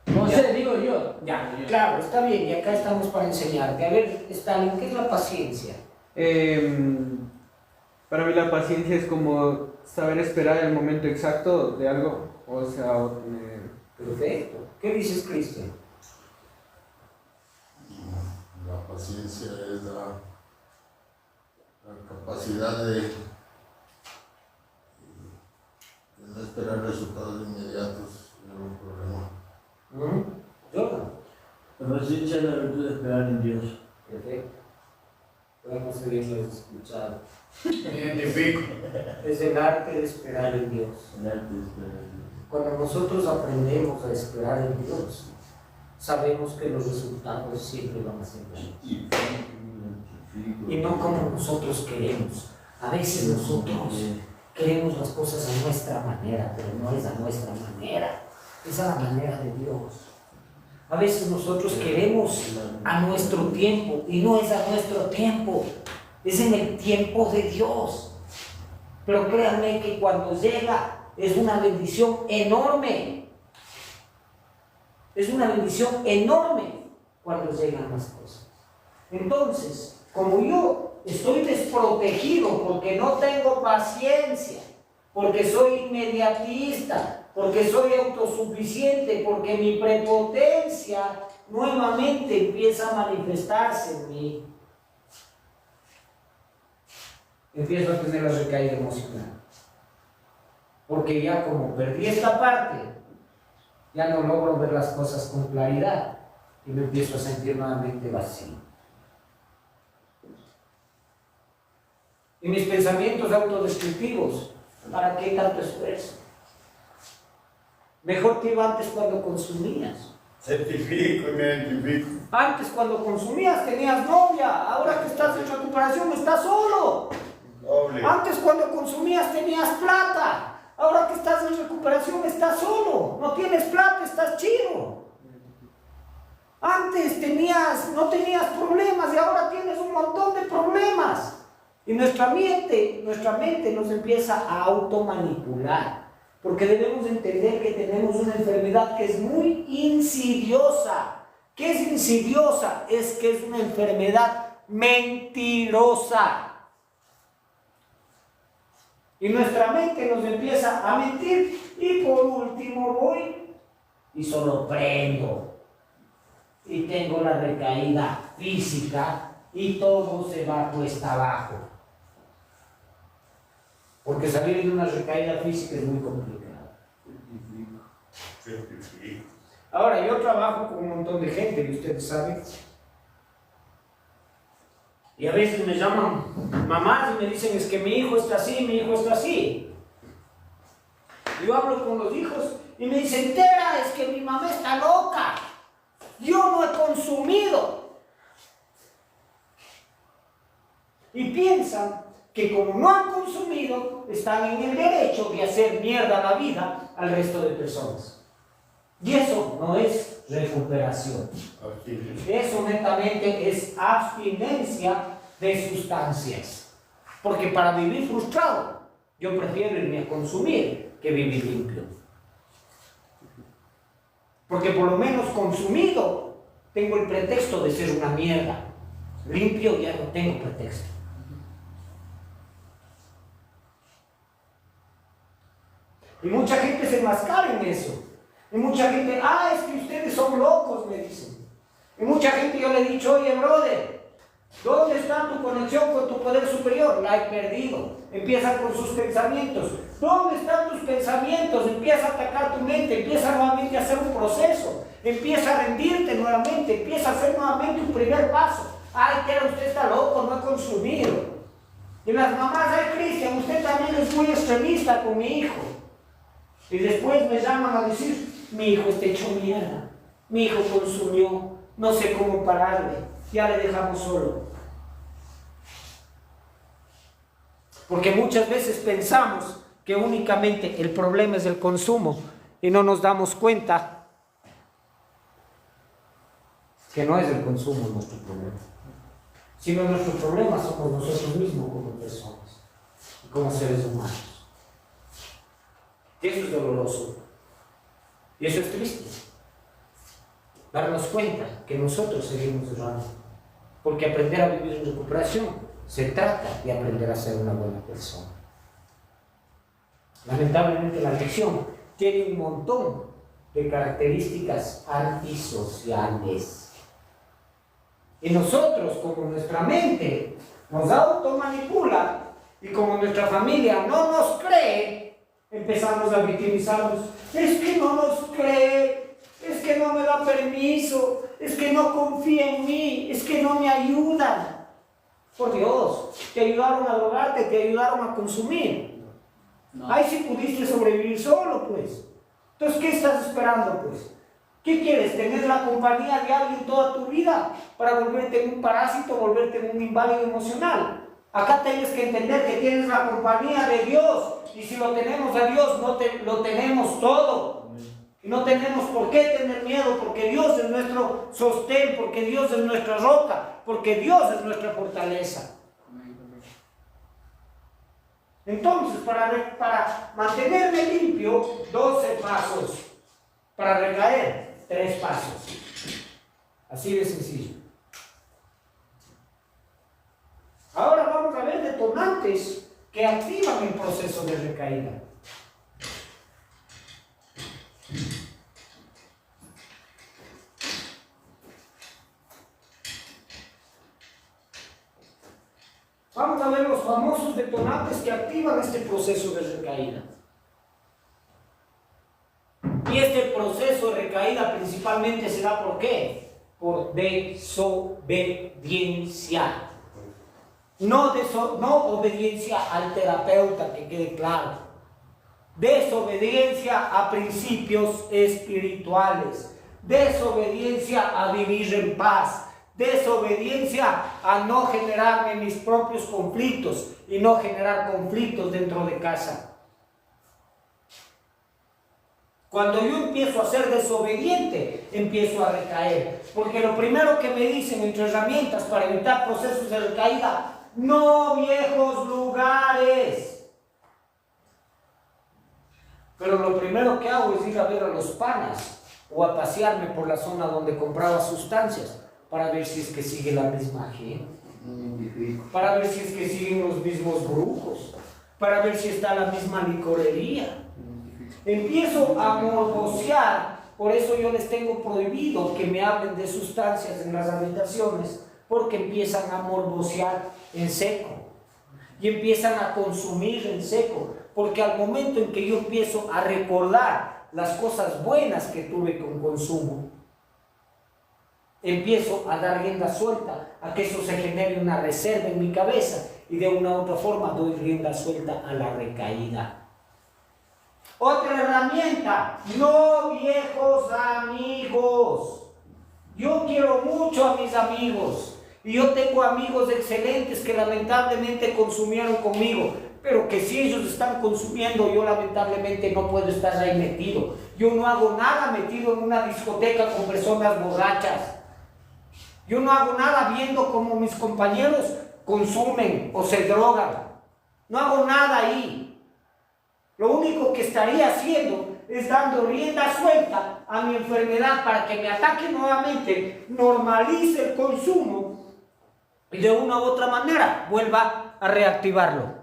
No Ya. sé, digo yo. Ya, claro, está bien, y acá estamos para enseñarte. A ver, Stalin, ¿qué es la paciencia? Para mí la paciencia es como saber esperar el momento exacto de algo, o sea, o tener... Perfecto. ¿Qué dices, Cristian? La paciencia es la capacidad de no esperar resultados inmediatos de un problema. Jordan. La paciencia es la virtud de esperar en Dios. Perfecto. Podemos seguirlo escuchando. Me identifico. Es el arte de esperar en Dios. El arte de esperar en Dios. Cuando nosotros aprendemos a esperar en Dios, sabemos que los resultados siempre van a ser buenos. Y no como nosotros queremos. A veces nosotros queremos las cosas a nuestra manera, pero no es a nuestra manera, es a la manera de Dios. A veces nosotros queremos a nuestro tiempo y no es a nuestro tiempo, es en el tiempo de Dios. Pero créanme que cuando llega es una bendición enorme. Es una bendición enorme cuando llegan las cosas. Entonces, como yo estoy desprotegido porque no tengo paciencia, porque soy inmediatista, porque soy autosuficiente, porque mi prepotencia nuevamente empieza a manifestarse en mí, empiezo a tener la recaída emocional. Porque ya como perdí esta parte, ya no logro ver las cosas con claridad y me empiezo a sentir nuevamente vacío. Y mis pensamientos autodestructivos, ¿para qué tanto esfuerzo? Mejor que iba antes cuando consumías. Certifico y me identifico. Antes cuando consumías tenías novia, ahora que estás en recuperación estás solo. Doble. Antes cuando consumías tenías plata. Ahora que estás en recuperación estás solo, no tienes plata, estás chido. Antes no tenías problemas y ahora tienes un montón de problemas. Y nuestra mente nos empieza a automanipular, porque debemos entender que tenemos una enfermedad que es muy insidiosa. ¿Qué es insidiosa? Es que es una enfermedad mentirosa. Y nuestra mente nos empieza a mentir y por último voy y solo prendo y tengo la recaída física y todo se va cuesta abajo. Porque salir de una recaída física es muy complicado. Certifico. Ahora, yo trabajo con un montón de gente, y ustedes saben. Y a veces me llaman mamás y me dicen, es que mi hijo está así, mi hijo está así. Yo hablo con los hijos y me dicen, Tera, es que mi mamá está loca. Yo no he consumido. Y piensan que como no han consumido, están en el derecho de hacer mierda la vida al resto de personas. Y eso no es recuperación. Eso netamente es abstinencia de sustancias. Porque para vivir frustrado, yo prefiero irme a consumir que vivir limpio. Porque por lo menos consumido, tengo el pretexto de ser una mierda. Limpio ya no tengo pretexto. Y mucha gente se enmascara en eso. Y mucha gente, es que ustedes son locos, me dicen. Y mucha gente yo le he dicho, oye, brother, ¿Dónde está tu conexión con tu poder superior? La he perdido. Empieza con sus pensamientos. ¿Dónde están tus pensamientos? Empieza a atacar tu mente, empieza nuevamente a hacer un proceso, empieza a rendirte nuevamente, empieza a hacer nuevamente un primer paso. Ay, pero usted está loco, no he consumido. Y las mamás, ay, Cristian, usted también es muy extremista con mi hijo. Y después me llaman a decir, mi hijo está hecho mierda, mi hijo consumió, no sé cómo pararle, ya le dejamos solo. Porque muchas veces pensamos que únicamente el problema es el consumo y no nos damos cuenta que no es el consumo nuestro problema, sino nuestro problema somos nosotros mismos como personas y como seres humanos. Y eso es doloroso y eso es triste, darnos cuenta que nosotros seguimos errando, porque aprender a vivir en recuperación se trata de aprender a ser una buena persona. Lamentablemente la adicción tiene un montón de características antisociales. Y nosotros, como nuestra mente nos automanipula y como nuestra familia no nos cree, empezamos a victimizarnos. Es que no nos cree, es que no me da permiso, es que no confía en mí, es que no me ayudan. Por Dios, te ayudaron a drogarte, te ayudaron a consumir. No. Ay, si pudiste sobrevivir solo, pues. Entonces, ¿qué estás esperando, pues? ¿Qué quieres? ¿Tener la compañía de alguien toda tu vida para volverte un parásito, volverte un inválido emocional? Acá tienes que entender que tienes la compañía de Dios. Y si lo tenemos a Dios, lo tenemos todo. Y no tenemos por qué tener miedo, porque Dios es nuestro sostén, porque Dios es nuestra roca, porque Dios es nuestra fortaleza. Entonces, para mantenerme limpio, 12 pasos. Para recaer, 3 pasos. Así de sencillo. Ahora vamos a ver detonantes que activan el proceso de recaída. Vamos a ver los famosos detonantes que activan este proceso de recaída. Y este proceso de recaída principalmente se da ¿por qué? Por desobediencia. No obediencia al terapeuta, que quede claro. Desobediencia a principios espirituales. Desobediencia a vivir en paz. Desobediencia a no generarme mis propios conflictos y no generar conflictos dentro de casa. Cuando yo empiezo a ser desobediente, empiezo a recaer. Porque lo primero que me dicen entre herramientas para evitar procesos de recaída, no viejos lugares. Pero lo primero que hago es ir a ver a los panas o a pasearme por la zona donde compraba sustancias para ver si es que sigue la misma gente, para ver si es que siguen los mismos brujos, para ver si está la misma licorería. Empiezo a morbosear, por eso yo les tengo prohibido que me hablen de sustancias en las habitaciones, porque empiezan a morbosear en seco y empiezan a consumir en seco, porque al momento en que yo empiezo a recordar las cosas buenas que tuve con consumo, empiezo a dar rienda suelta a que eso se genere una reserva en mi cabeza y de una u otra forma doy rienda suelta a la recaída. Otra herramienta, no viejos amigos. Yo quiero mucho a mis amigos y yo tengo amigos excelentes que lamentablemente consumieron conmigo, pero que si ellos están consumiendo, yo lamentablemente no puedo estar ahí metido. Yo no hago nada metido en una discoteca con personas borrachas. Yo no hago nada viendo cómo mis compañeros consumen o se drogan. No hago nada ahí. Lo único que estaría haciendo es dando rienda suelta a mi enfermedad para que me ataque nuevamente, normalice el consumo y de una u otra manera vuelva a reactivarlo.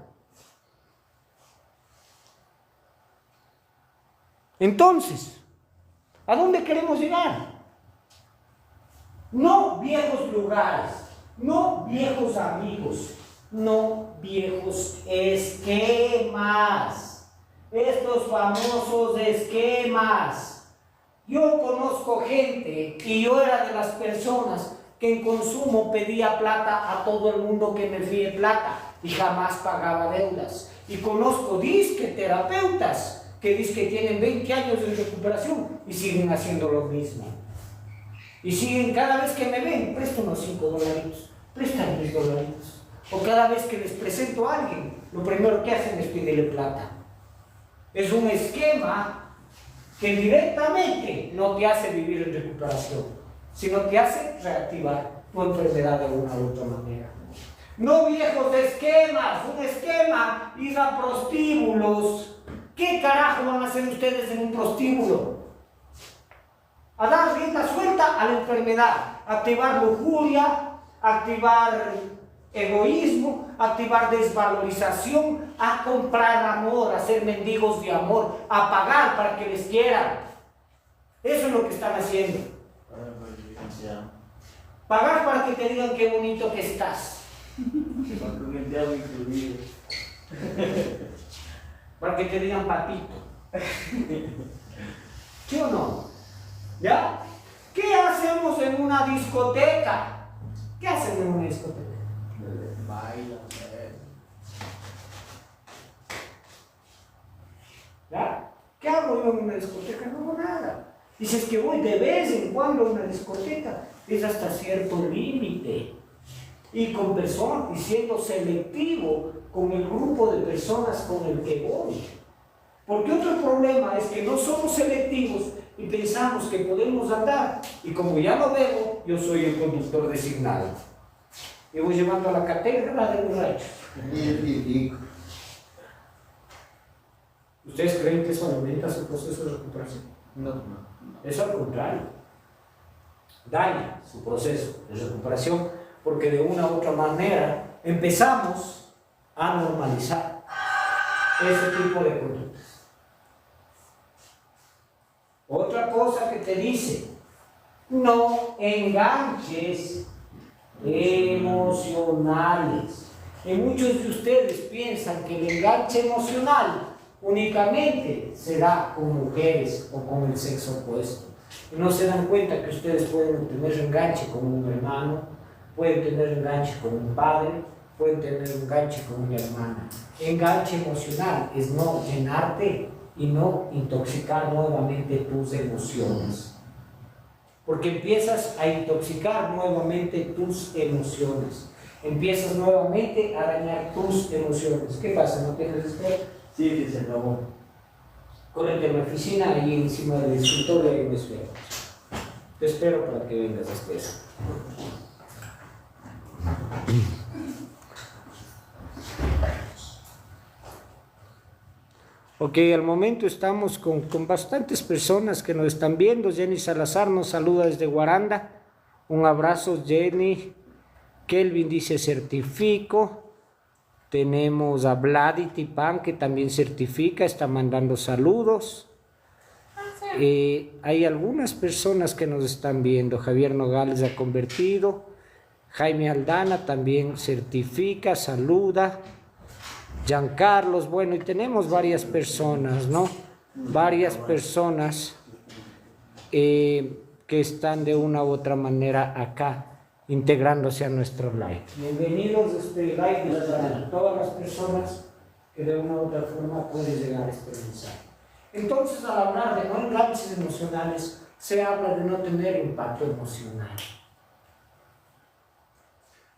Entonces, ¿a dónde queremos llegar? No viejos lugares. No viejos amigos, no viejos esquemas. Estos famosos esquemas. Yo conozco gente y yo era de las personas que en consumo pedía plata a todo el mundo que me fíe plata y jamás pagaba deudas. Y conozco disque terapeutas que dizque tienen 20 años de recuperación y siguen haciendo lo mismo. Y siguen, cada vez que me ven, presto unos $5, prestan $10. O cada vez que les presento a alguien, lo primero que hacen es pedirle plata. Es un esquema que directamente no te hace vivir en recuperación, sino te hace reactivar tu enfermedad de una u otra manera. No viejos esquemas, un esquema, ir a prostíbulos. ¿Qué carajo van a hacer ustedes en un prostíbulo? A dar rienda suelta a la enfermedad, activar lujuria, activar egoísmo, activar desvalorización, a comprar amor, a ser mendigos de amor, a pagar para que les quieran. Eso es lo que están haciendo. Pagar para que te digan qué bonito que estás. Para que te digan papito. ¿Sí o no? ¿Ya? ¿Qué hacemos en una discoteca? ¿Qué hacen en una discoteca? Baila. ¿Ya? ¿Qué hago yo en una discoteca? No hago nada. Dices que voy de vez en cuando a una discoteca. Es hasta cierto límite. Y con personas, y siendo selectivo con el grupo de personas con el que voy. Porque otro problema es que no somos selectivos y pensamos que podemos andar. Y como ya no bebo, yo soy el conductor designado. Y voy llevando a la cátedra de borrachos. ¿Ustedes creen que eso aumenta su proceso de recuperación? No. Eso al contrario. Daña su proceso de recuperación porque de una u otra manera empezamos a normalizar ese tipo de conductas. Otra cosa que te dice, no enganches emocionales. Y muchos de ustedes piensan que el enganche emocional únicamente será con mujeres o con el sexo opuesto. Y no se dan cuenta que ustedes pueden tener enganche con un hermano, pueden tener enganche con un padre, pueden tener enganche con una hermana. Enganche emocional es no llenarte y no intoxicar nuevamente tus emociones. Porque empiezas a intoxicar nuevamente tus emociones. Empiezas nuevamente a dañar tus emociones. ¿Qué pasa? ¿No tienes estrés? Sí, que se acabó. Córrete a mi oficina, ahí encima del escritorio, y me espero. Te espero para que vengas después. Ok, al momento estamos con bastantes personas que nos están viendo. Jenny Salazar nos saluda desde Guaranda. Un abrazo, Jenny. Kelvin dice certifico. Tenemos a Vladi Tipan que también certifica, está mandando saludos. Hay algunas personas que nos están viendo. Javier Nogales ha convertido. Jaime Aldana también certifica, saluda. Giancarlos, bueno, y tenemos varias personas, ¿no? Varias personas que están de una u otra manera acá, integrándose a nuestro live. Bienvenidos a este live para todas las personas que de una u otra forma pueden llegar a este mensaje. Entonces, al hablar de no enganches emocionales, se habla de no tener impacto emocional.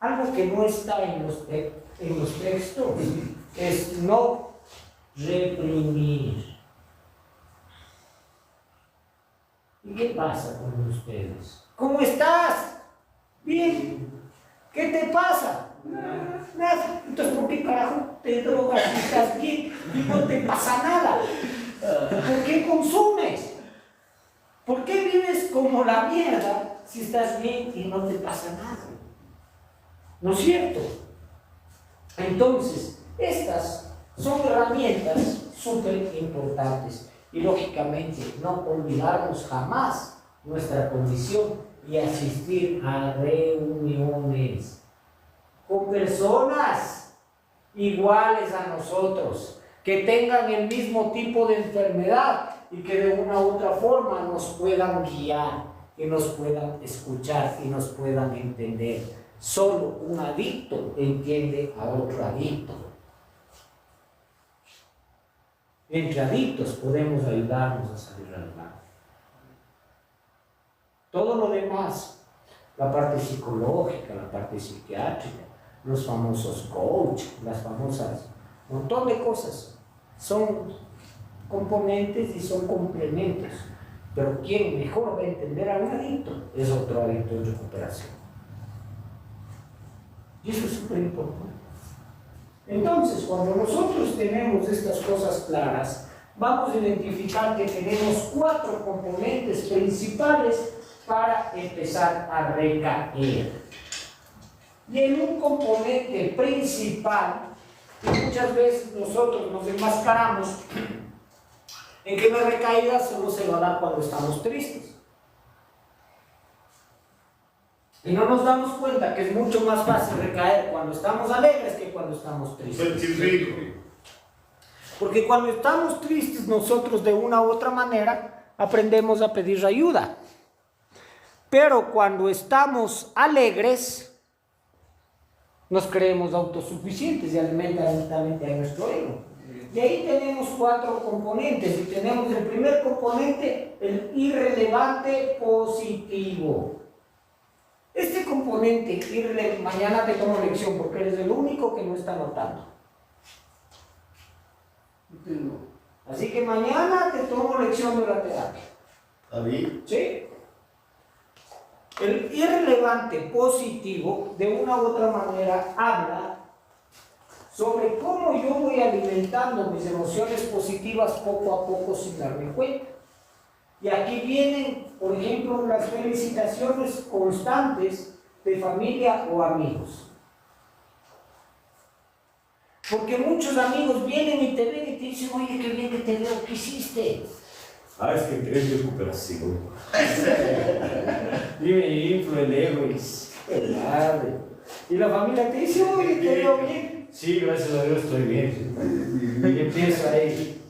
Algo que no está en los textos es no reprimir. ¿Y qué pasa con ustedes? ¿Cómo estás? Bien. ¿Qué te pasa? Nada. Entonces, ¿por qué carajo te drogas si estás bien y no te pasa nada? ¿Por qué consumes? ¿Por qué vives como la mierda si estás bien y no te pasa nada? ¿No es cierto? Entonces, estas son herramientas súper importantes y lógicamente no olvidarnos jamás nuestra condición y asistir a reuniones. con personas iguales a nosotros, que tengan el mismo tipo de enfermedad y que de una u otra forma nos puedan guiar, que nos puedan escuchar y nos puedan entender. Solo un adicto entiende a otro adicto. Entre adictos podemos ayudarnos a salir adelante. Todo lo demás, la parte psicológica, la parte psiquiátrica, los famosos coach, las famosas, un montón de cosas, son componentes y son complementos. Pero quien mejor va a entender a un adicto es otro adicto en recuperación. Y eso es súper importante. Entonces, cuando nosotros tenemos estas cosas claras, vamos a identificar que tenemos 4 componentes principales para empezar a recaer. Y en un componente principal, muchas veces nosotros nos enmascaramos en que la recaída solo se va a dar cuando estamos tristes. Y no nos damos cuenta que es mucho más fácil recaer cuando estamos alegres que cuando estamos tristes. Porque cuando estamos tristes nosotros de una u otra manera aprendemos a pedir ayuda. Pero cuando estamos alegres nos creemos autosuficientes y alimentan mentalmente a nuestro ego. Y ahí tenemos 4 componentes y tenemos el primer componente, el irrelevante positivo. Este componente, mañana te tomo lección porque eres el único que no está notando. Así que mañana te tomo lección de la terapia. ¿David? ¿Sí? El irrelevante positivo, de una u otra manera, habla sobre cómo yo voy alimentando mis emociones positivas poco a poco sin darme cuenta. Y aquí vienen, por ejemplo, las felicitaciones constantes de familia o amigos. Porque muchos amigos vienen y te ven y te dicen, oye, qué bien que te veo, ¿qué hiciste? Ah, es que entré en recuperación. Y me inflo el ego y la familia te dice, oye, te veo bien. Sí, gracias a Dios estoy bien. Y empiezo ahí.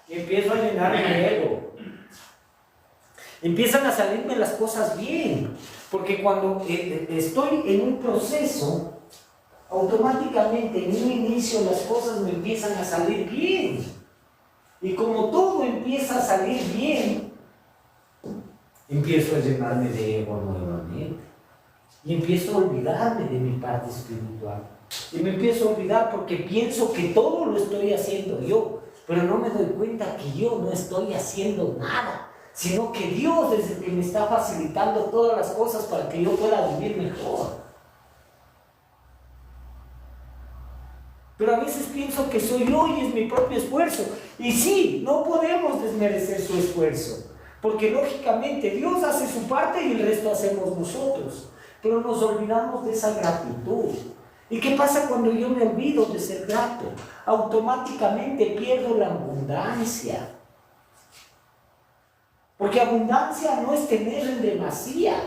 Empiezo a llenarme de ego. Empiezan a salirme las cosas bien. Porque cuando estoy en un proceso, automáticamente en un inicio las cosas me empiezan a salir bien. Y como todo empieza a salir bien, empiezo a llenarme de ego nuevamente. Y empiezo a olvidarme de mi parte espiritual. Y me empiezo a olvidar porque pienso que todo lo estoy haciendo yo. Pero no me doy cuenta que yo no estoy haciendo nada. Sino que Dios es el que me está facilitando todas las cosas para que yo pueda vivir mejor. Pero a veces pienso que soy yo y es mi propio esfuerzo. Y sí, no podemos desmerecer su esfuerzo. Porque lógicamente Dios hace su parte y el resto hacemos nosotros. Pero nos olvidamos de esa gratitud. ¿Y qué pasa cuando yo me olvido de ser grato? Automáticamente pierdo la abundancia. Porque abundancia no es tener en demasía.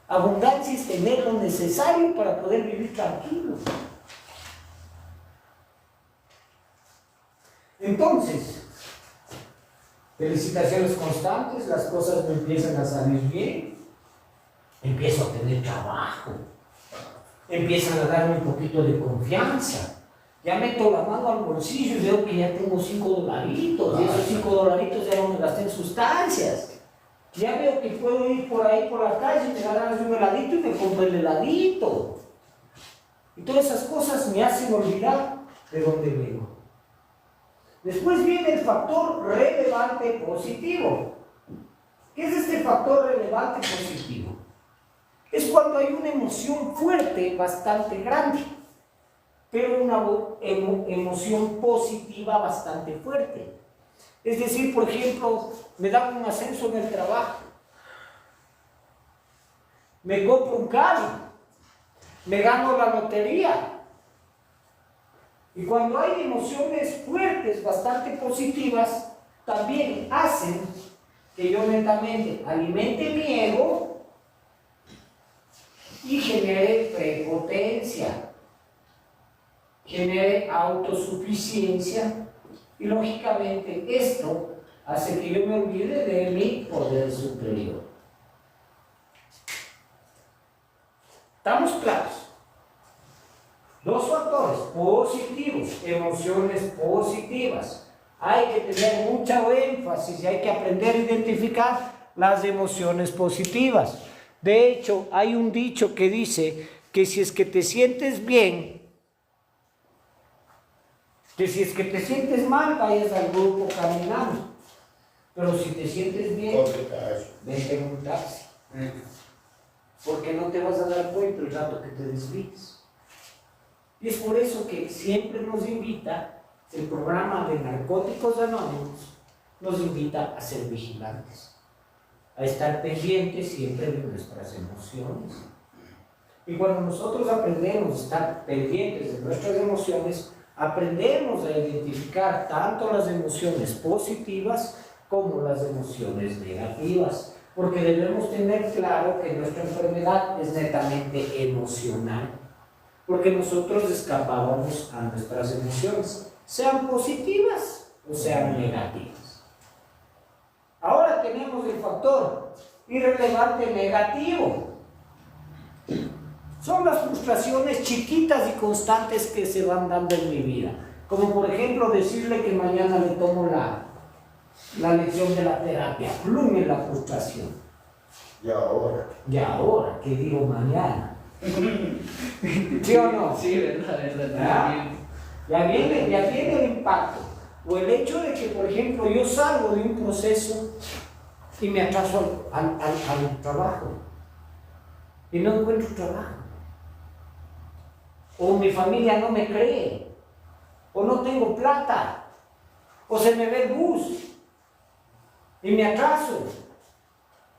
Abundancia es tener lo necesario para poder vivir tranquilo. Entonces, felicitaciones constantes, las cosas me empiezan a salir bien, empiezo a tener trabajo, empiezan a darme un poquito de confianza. Ya meto la mano al bolsillo y veo que ya tengo $5 y esos $5 ya no me gasté en sustancias. Ya veo que puedo ir por ahí por la calle y me ganan un heladito y me compro el heladito. Y todas esas cosas me hacen olvidar de dónde vengo. Después viene el factor relevante positivo. ¿Qué es este factor relevante positivo? Es cuando hay una emoción fuerte, bastante grande, pero una emoción positiva bastante fuerte. Es decir, por ejemplo, me dan un ascenso en el trabajo, me compro un carro, me gano la lotería. Y cuando hay emociones fuertes, bastante positivas, también hacen que yo lentamente alimente mi ego y genere prepotencia, genere autosuficiencia, y lógicamente esto hace que yo me olvide de mi poder superior. ¿Estamos claros? Dos factores positivos, emociones positivas. Hay que tener mucho énfasis y hay que aprender a identificar las emociones positivas. De hecho, hay un dicho que dice que si es que te sientes bien, que si es que te sientes mal, vayas al grupo caminando. Pero si te sientes bien, vete en un taxi. Porque no te vas a dar cuenta el rato que te desvíes. Y es por eso que siempre nos invita, el programa de Narcóticos Anónimos, nos invita a ser vigilantes, a estar pendientes siempre de nuestras emociones. Y cuando nosotros aprendemos a estar pendientes de nuestras emociones, aprendemos a identificar tanto las emociones positivas como las emociones negativas, porque debemos tener claro que nuestra enfermedad es netamente emocional, porque nosotros escapábamos a nuestras emociones, sean positivas o sean negativas. Ahora tenemos el factor irrelevante negativo. Son las frustraciones chiquitas y constantes que se van dando en mi vida, como por ejemplo decirle que mañana le tomo la lección de la terapia, fluye la frustración. Y ahora, ¿qué digo mañana? ¿Sí o no? Sí, verdad. Ya viene el impacto. O el hecho de que, por ejemplo, yo salgo de un proceso y me atraso al trabajo y no encuentro trabajo. O mi familia no me cree, o no tengo plata, o se me ve el bus y me atraso.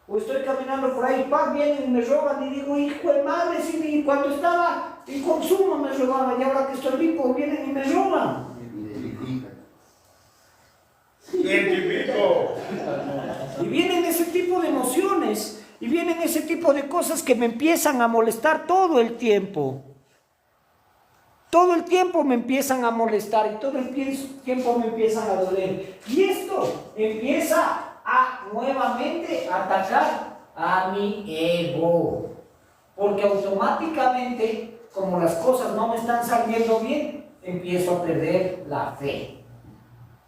O estoy caminando por ahí, vienen y me roban y digo, hijo de madre, si cuando estaba en consumo me robaban y ahora que estoy rico vienen y me roban. Identifico. Y vienen ese tipo de emociones y vienen ese tipo de cosas que me empiezan a molestar todo el tiempo. Todo el tiempo me empiezan a molestar y todo el tiempo me empiezan a doler. Y esto empieza a nuevamente atacar a mi ego, porque automáticamente, como las cosas no me están saliendo bien, empiezo a perder la fe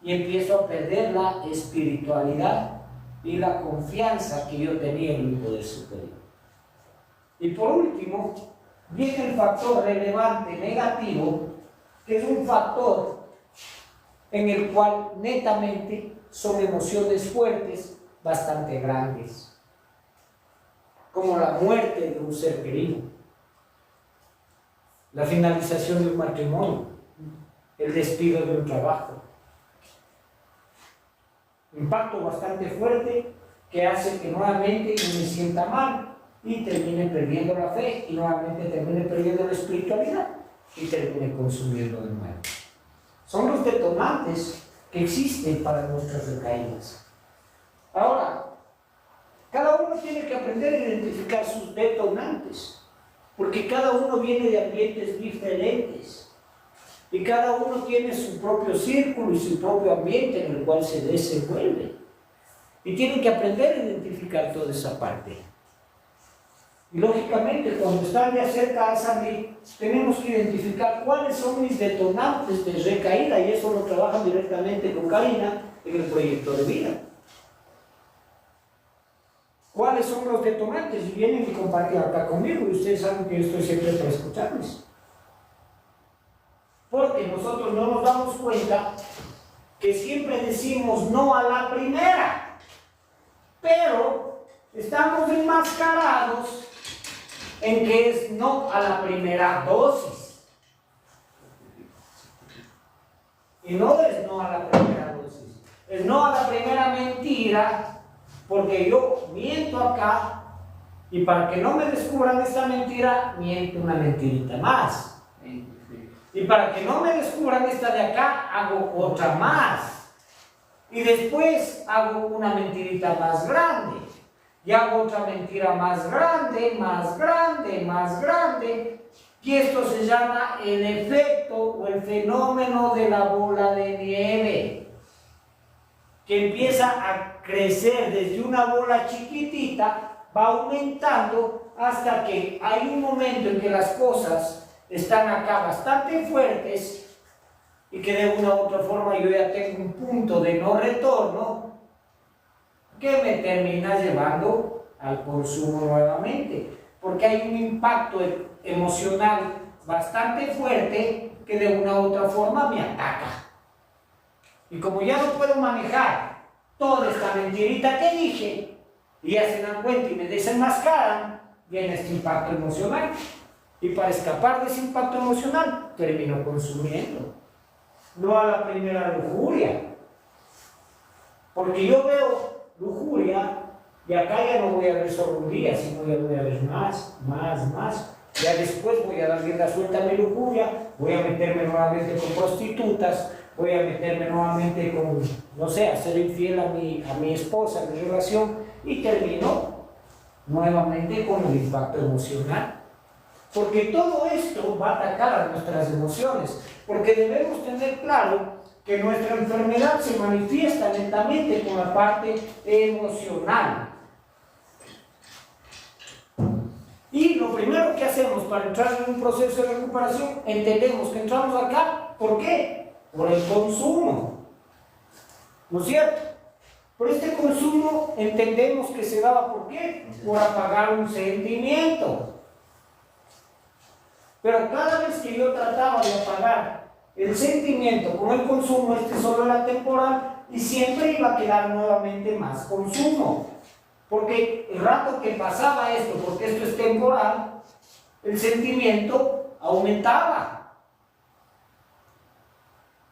y empiezo a perder la espiritualidad y la confianza que yo tenía en mi poder superior. Y por último viene el factor relevante negativo, que es un factor en el cual netamente son emociones fuertes, bastante grandes, como la muerte de un ser querido, la finalización de un matrimonio, el despido de un trabajo. Impacto bastante fuerte que hace que nuevamente yo me sienta mal y termine perdiendo la fe y nuevamente termine perdiendo la espiritualidad y termine consumiendo de nuevo. Son los detonantes que existen para nuestras recaídas. Ahora, cada uno tiene que aprender a identificar sus detonantes, porque cada uno viene de ambientes diferentes y cada uno tiene su propio círculo y su propio ambiente en el cual se desenvuelve y tienen que aprender a identificar toda esa parte. Y lógicamente, cuando están ya cerca a salir, tenemos que identificar cuáles son mis detonantes de recaída, y eso lo trabajan directamente con Karina en el proyecto de vida. ¿Cuáles son los detonantes? Y vienen y comparten acá conmigo, y ustedes saben que yo estoy siempre para escucharles. Porque nosotros no nos damos cuenta que siempre decimos no a la primera, pero estamos enmascarados en que es no a la primera dosis. Y no es no a la primera dosis, es no a la primera mentira, porque yo miento acá y para que no me descubran esta mentira, miento una mentirita más. Y para que no me descubran esta de acá, hago otra más. Y después hago una mentirita más grande. y hago otra mentira más grande, más grande, más grande, y esto se llama el efecto o el fenómeno de la bola de nieve, que empieza a crecer desde una bola chiquitita, va aumentando hasta que hay un momento en que las cosas están acá bastante fuertes y que de una u otra forma yo ya tengo un punto de no retorno que me termina llevando al consumo nuevamente, porque hay un impacto emocional bastante fuerte que de una u otra forma me ataca. Y como ya no puedo manejar toda esta mentirita que dije, y ya se dan cuenta y me desenmascaran, viene este impacto emocional. Y para escapar de ese impacto emocional, termino consumiendo. No a la primera lujuria. Porque yo veo lujuria, y acá ya no voy a ver solo un día, sino ya voy a ver más. Ya después voy a dar rienda suelta a mi lujuria, voy a meterme nuevamente con prostitutas, voy a meterme nuevamente con, no sé, a ser infiel a mi esposa, a mi relación, y termino nuevamente con el impacto emocional. Porque todo esto va a atacar a nuestras emociones, porque debemos tener claro que nuestra enfermedad se manifiesta netamente con la parte emocional. Y lo primero que hacemos para entrar en un proceso de recuperación, entendemos que entramos acá, ¿por qué? Por el consumo, ¿no es cierto? Por este consumo entendemos que se daba, ¿por qué? Por apagar un sentimiento. Pero cada vez que yo trataba de apagar el sentimiento con el consumo, este solo era temporal y siempre iba a quedar nuevamente más consumo. Porque el rato que pasaba esto, porque esto es temporal, el sentimiento aumentaba.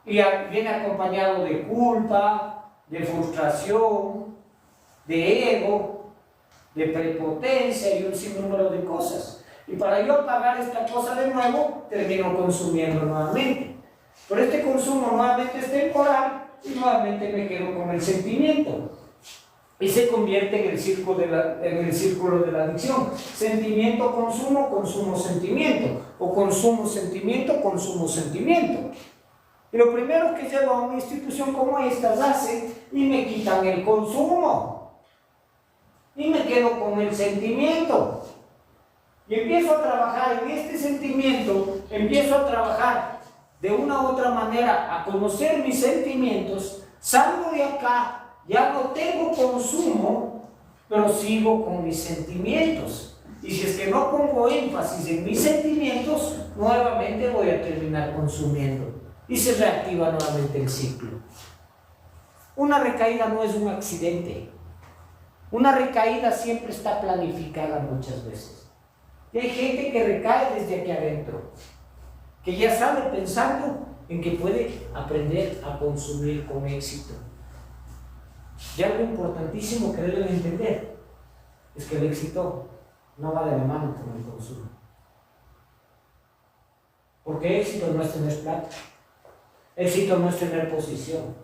Y viene acompañado de culpa, de frustración, de ego, de prepotencia y un sinnúmero de cosas. Y para yo apagar esta cosa de nuevo, termino consumiendo nuevamente. Pero este consumo nuevamente es temporal y nuevamente me quedo con el sentimiento. Y se convierte en el círculo de la adicción. Sentimiento, consumo, consumo, sentimiento. O consumo, sentimiento, consumo, sentimiento. Y lo primero que llego a una institución como esta hace y me quitan el consumo. Y me quedo con el sentimiento. Y empiezo a trabajar en este sentimiento, empiezo a trabajar de una u otra manera, a conocer mis sentimientos, salgo de acá, ya no tengo consumo, pero sigo con mis sentimientos. Y si es que no pongo énfasis en mis sentimientos, nuevamente voy a terminar consumiendo. Y se reactiva nuevamente el ciclo. Una recaída no es un accidente. Una recaída siempre está planificada muchas veces. Y hay gente que recae desde aquí adentro, que ya sabe pensando en que puede aprender a consumir con éxito. Y algo importantísimo que deben entender es que el éxito no va de la mano con el consumo. Porque éxito no es tener plata, éxito no es tener posición,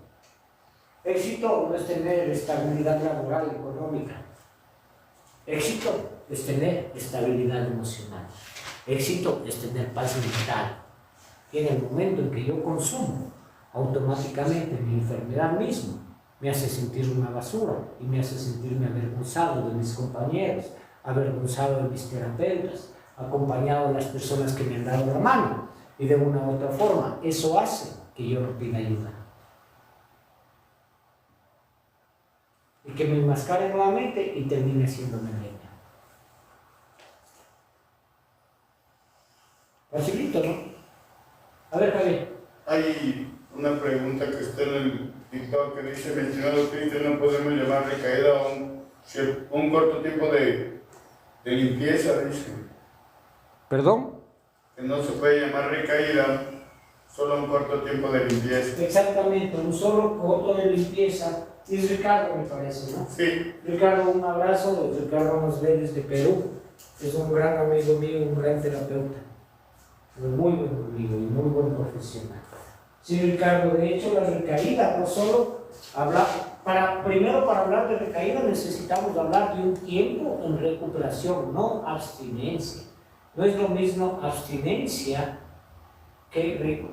éxito no es tener estabilidad laboral, económica. Éxito es tener estabilidad emocional. Éxito es tener paz mental. Y en el momento en que yo consumo, automáticamente mi enfermedad misma me hace sentir una basura y me hace sentirme avergonzado de mis compañeros, avergonzado de mis terapeutas, acompañado de las personas que me han dado la mano. Y de una u otra forma, eso hace que yo no pida ayuda. Y que me enmascare nuevamente y termine siendo leña. Facilito, ¿no? A ver, Javier. Hay una pregunta que está en el TikTok que dice: mencionado Cristo, no podemos llamar recaída a un corto tiempo de limpieza, dice. ¿Perdón? Que no se puede llamar recaída solo un corto tiempo de limpieza. Exactamente, un solo corto de limpieza. Y es Ricardo, me parece, ¿no? Sí. Ricardo, un abrazo. Ricardo nos ve desde Perú. Es un gran amigo mío, un gran terapeuta. Un muy buen amigo y muy buen profesional. Sí, Ricardo, de hecho la recaída no solo habla, primero para hablar de recaída necesitamos hablar de un tiempo en recuperación, no abstinencia. No es lo mismo abstinencia que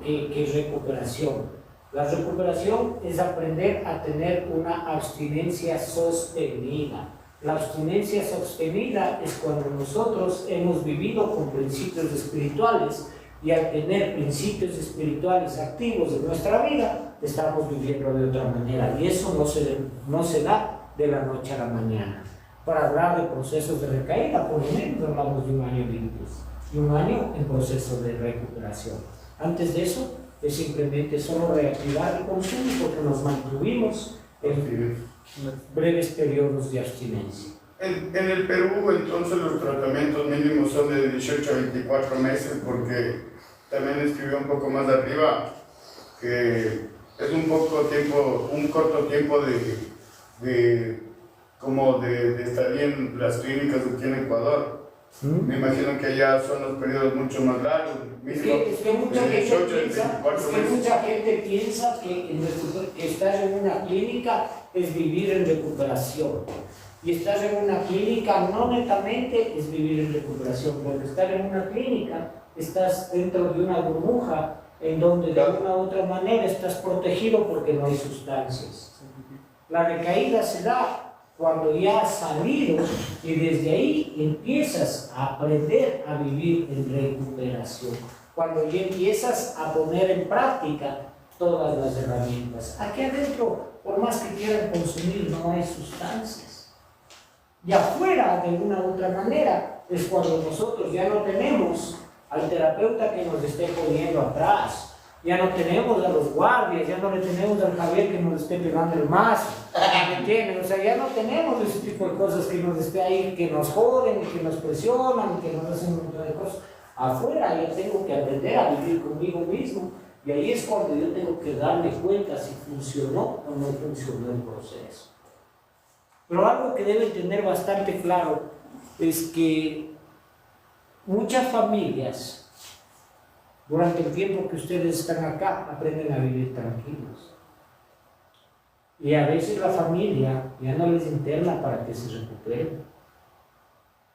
recuperación. La recuperación es aprender a tener una abstinencia sostenida. La abstinencia sostenida es cuando nosotros hemos vivido con principios espirituales y al tener principios espirituales activos en nuestra vida, estamos viviendo de otra manera. Y eso no se da de la noche a la mañana. Para hablar de procesos de recaída, por lo menos hablamos de un año limpio y un año en proceso de recuperación. Antes de eso, es simplemente solo reactivar el consumo porque nos mantuvimos en breves periodos de abstinencia. En el Perú, entonces, los tratamientos mínimos son de 18 a 24 meses, porque también escribió un poco más arriba que es un corto tiempo de estadía en las clínicas aquí en Ecuador. Me imagino que allá son los periodos mucho más largos. Es que mucha gente piensa que estar en una clínica es vivir en recuperación. Y estar en una clínica no netamente es vivir en recuperación, porque estar en una clínica estás dentro de una burbuja en donde de una u otra manera estás protegido porque no hay sustancias. La recaída se da cuando ya has salido y desde ahí empiezas a aprender a vivir en recuperación. Cuando ya empiezas a poner en práctica todas las herramientas. Aquí adentro, por más que quieran consumir, no hay sustancias. Y afuera, de una u otra manera, es cuando nosotros ya no tenemos al terapeuta que nos esté poniendo atrás. Ya no tenemos a los guardias, ya no le tenemos al Javier que nos esté pegando el mazo. ¿Me entienden? O sea, ya no tenemos ese tipo de cosas que nos esté ahí, que nos joden, y que nos presionan, y que nos hacen un montón de cosas. Afuera yo tengo que aprender a vivir conmigo mismo. Y ahí es cuando yo tengo que darme cuenta si funcionó o no funcionó el proceso. Pero algo que deben tener bastante claro es que muchas familias, durante el tiempo que ustedes están acá, aprenden a vivir tranquilos. Y a veces la familia ya no les interna para que se recuperen,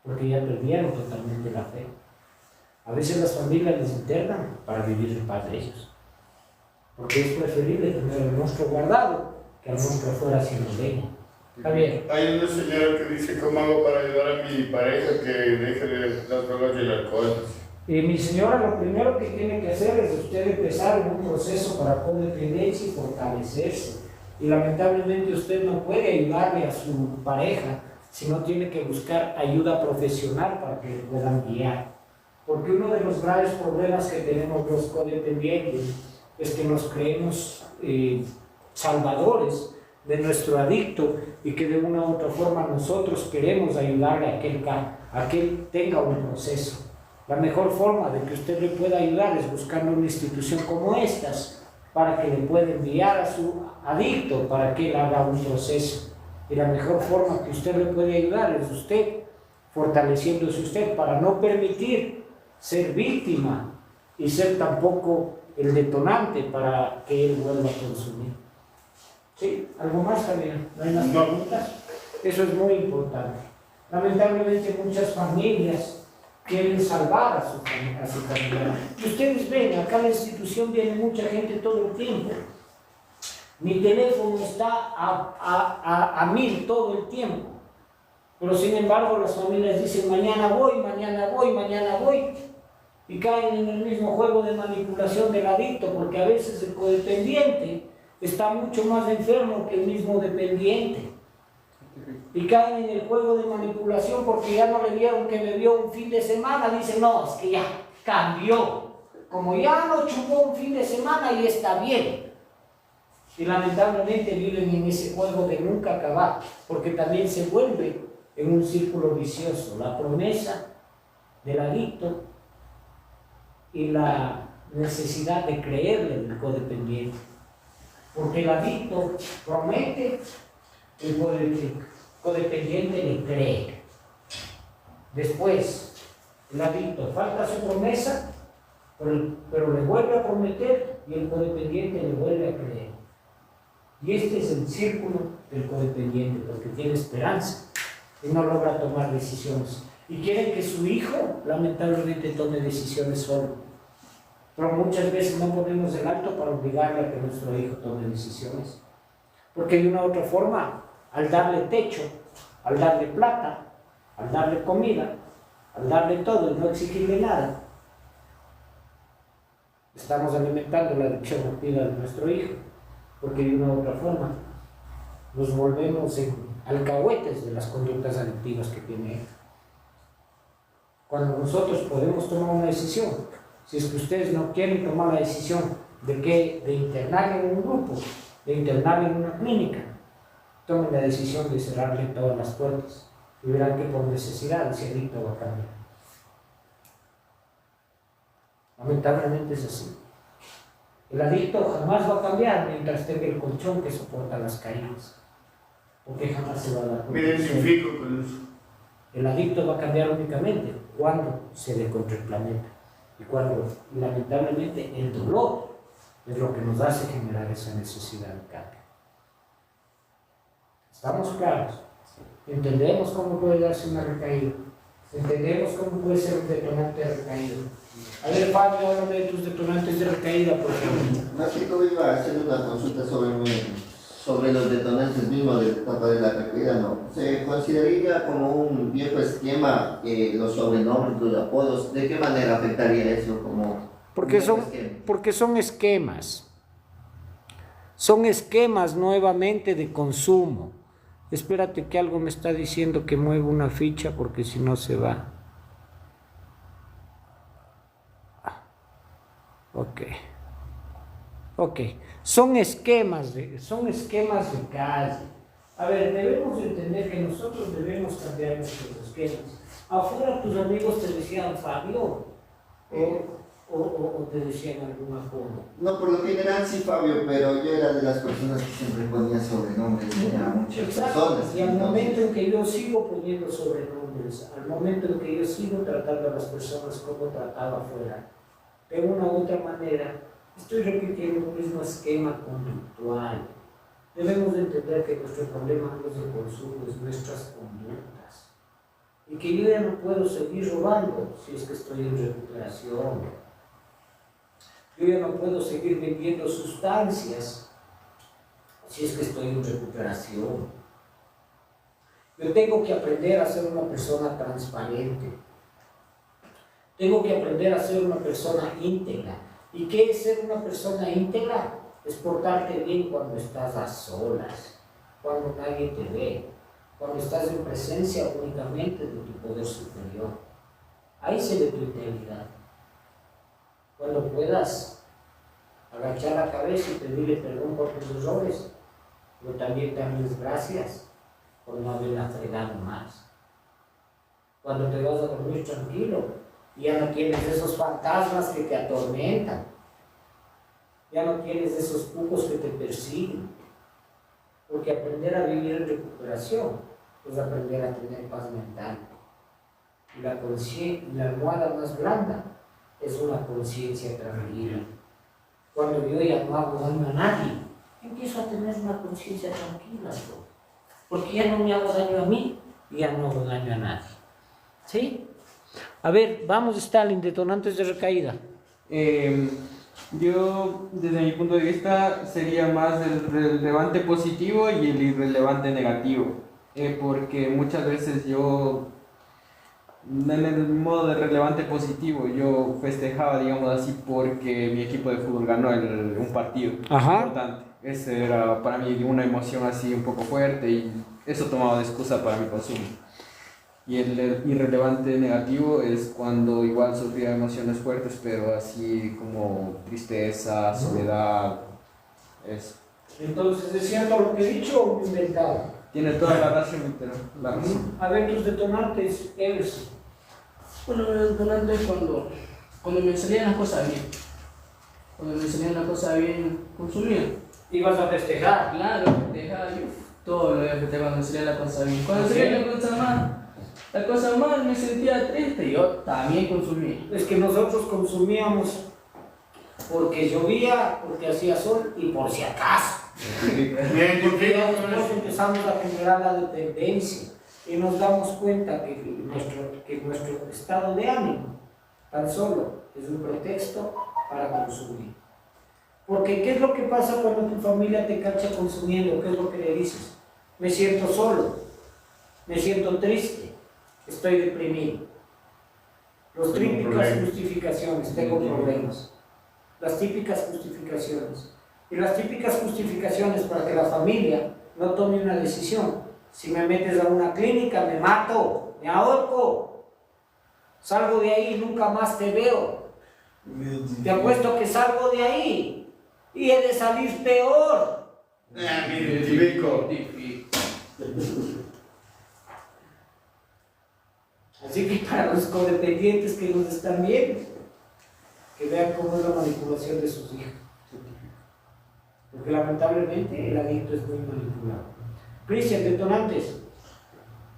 porque ya perdieron totalmente la fe. A veces las familias les internan para vivir en paz de ellos, porque es preferible tener el monstruo guardado que al monstruo afuera haciendo leña. Javier. Hay una señora que dice: ¿cómo hago para ayudar a mi pareja que deje de las drogas y el alcohol? Mi señora, lo primero que tiene que hacer es usted empezar un proceso para codependencia y fortalecerse. Y lamentablemente usted no puede ayudarle a su pareja, sino tiene que buscar ayuda profesional para que le puedan guiar. Porque uno de los graves problemas que tenemos los codependientes es que nos creemos salvadores de nuestro adicto y que de una u otra forma nosotros queremos ayudarle a que él tenga un proceso. La mejor forma de que usted le pueda ayudar es buscando una institución como estas para que le pueda enviar a su adicto para que él haga un proceso. Y la mejor forma que usted le puede ayudar es usted fortaleciéndose usted para no permitir ser víctima y ser tampoco el detonante para que él vuelva a consumir. ¿Sí? ¿Algo más, Javier? ¿No hay más preguntas? Eso es muy importante. Lamentablemente muchas familias quieren salvar a su familia. Y ustedes ven, acá a la institución viene mucha gente todo el tiempo. Mi teléfono está a 1000 todo el tiempo. Pero sin embargo las familias dicen: mañana voy, mañana voy, mañana voy. Y caen en el mismo juego de manipulación del adicto, porque a veces el codependiente está mucho más enfermo que el mismo dependiente. Y caen en el juego de manipulación porque ya no le vieron que bebió un fin de semana. Dicen: no, es que ya cambió. Como ya no chupó un fin de semana y está bien. Y lamentablemente viven en ese juego de nunca acabar, porque también se vuelve en un círculo vicioso. La promesa del adicto y la necesidad de creerle del codependiente. Porque el adicto promete, el codependiente le cree. Después, el adicto falta su promesa, pero le vuelve a prometer y el codependiente le vuelve a creer. Y este es el círculo del codependiente, porque tiene esperanza y no logra tomar decisiones. Y quiere que su hijo, lamentablemente, tome decisiones solo. Pero muchas veces no ponemos el alto para obligarle a que nuestro hijo tome decisiones. Porque de una u otra forma, al darle techo, al darle plata, al darle comida, al darle todo y no exigirle nada, estamos alimentando la adicción activa de nuestro hijo. Porque de una u otra forma nos volvemos alcahuetes de las conductas adictivas que tiene él. Cuando nosotros podemos tomar una decisión, si es que ustedes no quieren tomar la decisión de internar en un grupo, de internar en una clínica, tomen la decisión de cerrarle todas las puertas y verán que por necesidad ese adicto va a cambiar. Lamentablemente es así. El adicto jamás va a cambiar mientras tenga el colchón que soporta las caídas, porque jamás se va a dar cuenta. Me identifico con eso. El adicto va a cambiar únicamente cuando se dé contra el planeta y cuando, lamentablemente, el dolor es lo que nos hace generar esa necesidad de cambio. ¿Estamos claros? Entendemos cómo puede darse una recaída, entendemos cómo puede ser un detonante de recaída. A ver, Fabio, háblame de tus detonantes de recaída, por favor. Mágico iba a hacer una consulta sobre los detonantes mismos de etapa de la recaída, ¿no? ¿Se consideraría como un viejo esquema los sobrenombres, los apodos? ¿De qué manera afectaría eso como Porque son esquemas. Son esquemas nuevamente de consumo. Espérate que algo me está diciendo que mueva una ficha porque si no se va. Ok. Son esquemas de calle. A ver, debemos entender que nosotros debemos cambiar nuestros esquemas. Afuera tus amigos te decían Fabio o te decían algún apodo. No, por lo general sí, Fabio, pero yo era de las personas que siempre ponía sobrenombres a muchas personas. Y al momento en que yo sigo poniendo sobrenombres, al momento en que yo sigo tratando a las personas como trataba afuera, de una u otra manera, estoy repitiendo el mismo esquema conductual. Debemos de entender que nuestro problema no es el consumo, es nuestras conductas. Y que yo ya no puedo seguir robando si es que estoy en recuperación. Yo ya no puedo seguir vendiendo sustancias si es que estoy en recuperación. Yo tengo que aprender a ser una persona transparente. Tengo que aprender a ser una persona íntegra. ¿Y qué es ser una persona íntegra? Es portarte bien cuando estás a solas, cuando nadie te ve, cuando estás en presencia únicamente de tu poder superior. Ahí se ve tu integridad. Cuando puedas agachar la cabeza y pedirle perdón por tus errores, pero también darles gracias por no haberla fregado más. Cuando te vas a dormir tranquilo, ya no tienes esos fantasmas que te atormentan. Ya no tienes esos cucos que te persiguen. Porque aprender a vivir en recuperación es aprender a tener paz mental. Y la almohada más blanda es una conciencia tranquila. Cuando yo ya no hago daño a nadie, empiezo a tener una conciencia tranquila. Porque ya no me hago daño a mí y ya no hago daño a nadie. ¿Sí? A ver, vamos, Stalin, detonantes de recaída. Yo, desde mi punto de vista, sería más el relevante positivo y el irrelevante negativo. Porque muchas veces yo, en el modo de relevante positivo, yo festejaba, digamos así, porque mi equipo de fútbol ganó un partido importante. Ese era para mí una emoción así un poco fuerte y eso tomaba de excusa para mi consumo. Y el irrelevante negativo es cuando igual sufría emociones fuertes, pero así como tristeza, soledad, eso. Entonces, ¿es cierto lo que he dicho o inventado? Tiene toda la razón, la razón. A ver, tus detonantes, Emerson. Bueno, el detonante es cuando me salían las cosas bien. Cuando me salían las cosas bien, consumía. Ibas a festejar. Claro, festejaba yo. Todo lo de festejar cuando me salían las cosas bien. Cuando salían las cosas mal, me sentía triste y yo también consumía. Es que nosotros consumíamos porque llovía, porque hacía sol y por si acaso. Porque ya después empezamos a generar la dependencia y nos damos cuenta que nuestro estado de ánimo tan solo es un pretexto para consumir. Porque ¿qué es lo que pasa cuando tu familia te cacha consumiendo? ¿Qué es lo que le dices? Me siento solo, me siento triste, estoy deprimido. Las típicas justificaciones, tengo problemas. Las típicas justificaciones. Y las típicas justificaciones para que la familia no tome una decisión. Si me metes a una clínica, me mato, me ahorco, salgo de ahí, nunca más te veo. Te apuesto que salgo de ahí y he de salir peor. Me identifico. Así que para los codependientes que nos están viendo, que vean cómo es la manipulación de sus hijos. Porque lamentablemente el adicto es muy manipulado. Cristian, detonantes.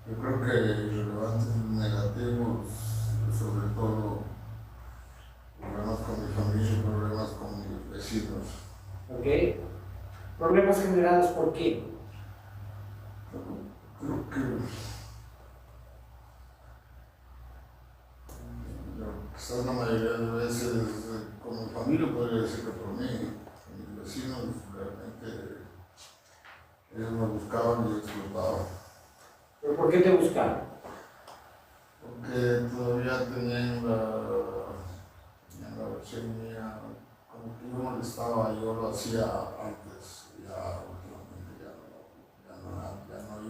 Yo creo que relevantes negativos, sobre todo problemas con mi familia, problemas con mis vecinos. ¿Ok? Problemas generados por qué. Creo que quizás la mayoría de veces con mi familia podría decir que por mí, mis vecinos realmente ellos me buscaban y explotaban. ¿Pero por qué te buscaron? Porque todavía tenían la versión mía, como que yo molestaba, yo lo hacía antes, ya últimamente ya no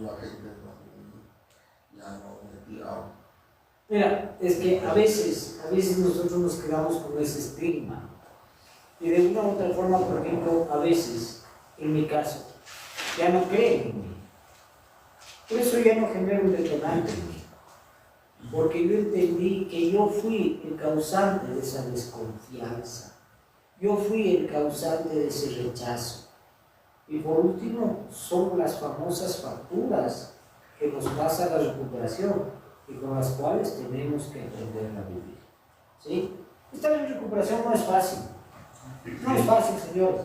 iba gente donde ya no metía. Mira, es que a veces nosotros nos quedamos con ese estigma. Y de una u otra forma, por ejemplo, a veces, en mi caso, ya no creen en mí. Por eso ya no genero un detonante en mí. Porque yo entendí que yo fui el causante de esa desconfianza. Yo fui el causante de ese rechazo. Y por último, son las famosas facturas que nos pasa la recuperación y con las cuales tenemos que aprender a vivir. ¿Sí? Esta recuperación no es fácil. No es fácil, señores.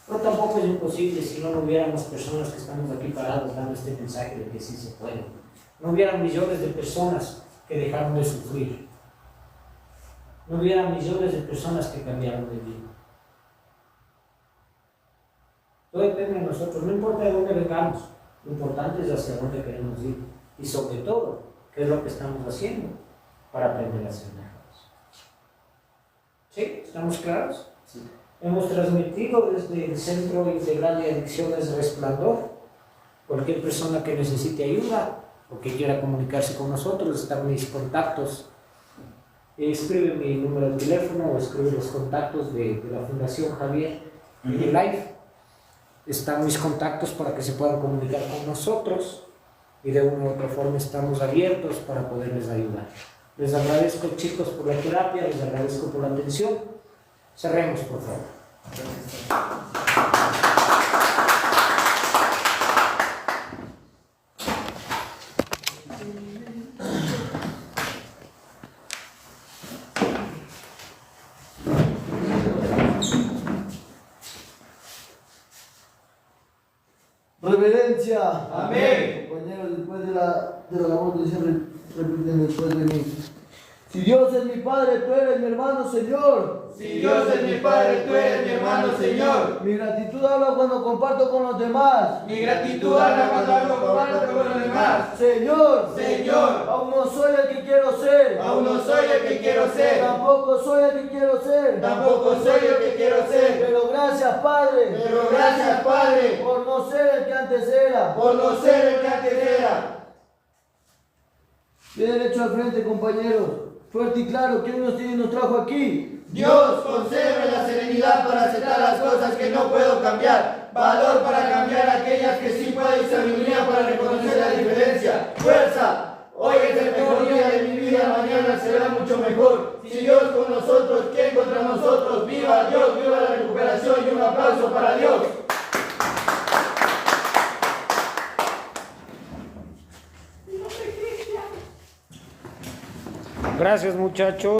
Pero tampoco es imposible si no hubiéramos personas que estamos aquí parados dando este mensaje de que sí se puede. No hubieran millones de personas que dejaron de sufrir. No hubieran millones de personas que cambiaron de vida. Todo depende de nosotros. No importa de dónde vengamos. Lo importante es hacia dónde queremos ir. Y sobre todo, qué es lo que estamos haciendo para aprender a ser mejores. ¿Sí? ¿Estamos claros? Sí. Hemos transmitido desde el Centro Integral de Adicciones Resplandor. Cualquier persona que necesite ayuda o que quiera comunicarse con nosotros, están mis contactos. Escribe mi número de teléfono o escribe los contactos de la Fundación Javier en el live. Están mis contactos para que se puedan comunicar con nosotros y de una u otra forma estamos abiertos para poderles ayudar. Les agradezco, chicos, por la terapia, les agradezco por la atención. Cerremos, por favor. Reverencia. Amén. Compañeros, después de la labor de siempre, repiten después de mí. Si Dios es mi Padre, tú eres mi hermano, Señor. Si Dios es mi Padre, tú eres mi hermano, Señor. Mi gratitud habla cuando comparto con los demás. Mi gratitud habla cuando hablo comparto con los demás. Señor, Señor, aún no soy el que quiero ser. aún no soy el que quiero ser. Tampoco soy el que quiero ser. Tampoco soy el que quiero ser. Pero gracias, Padre. Pero gracias, Padre, Por no ser el que antes era. por no ser el que antes era. Bien derecho al frente, compañeros. Fuerte y claro, ¿quién nos tiene y nos trajo aquí? Dios, concédeme la serenidad para aceptar las cosas que no puedo cambiar, valor para cambiar aquellas que sí puedo y sabiduría para reconocer la diferencia. ¡Fuerza! Hoy es el mejor día de mi vida, mañana será mucho mejor. Si Dios con nosotros, ¿quién contra nosotros? ¡Viva Dios! ¡Viva la recuperación! Y un aplauso para Dios. Gracias, muchachos.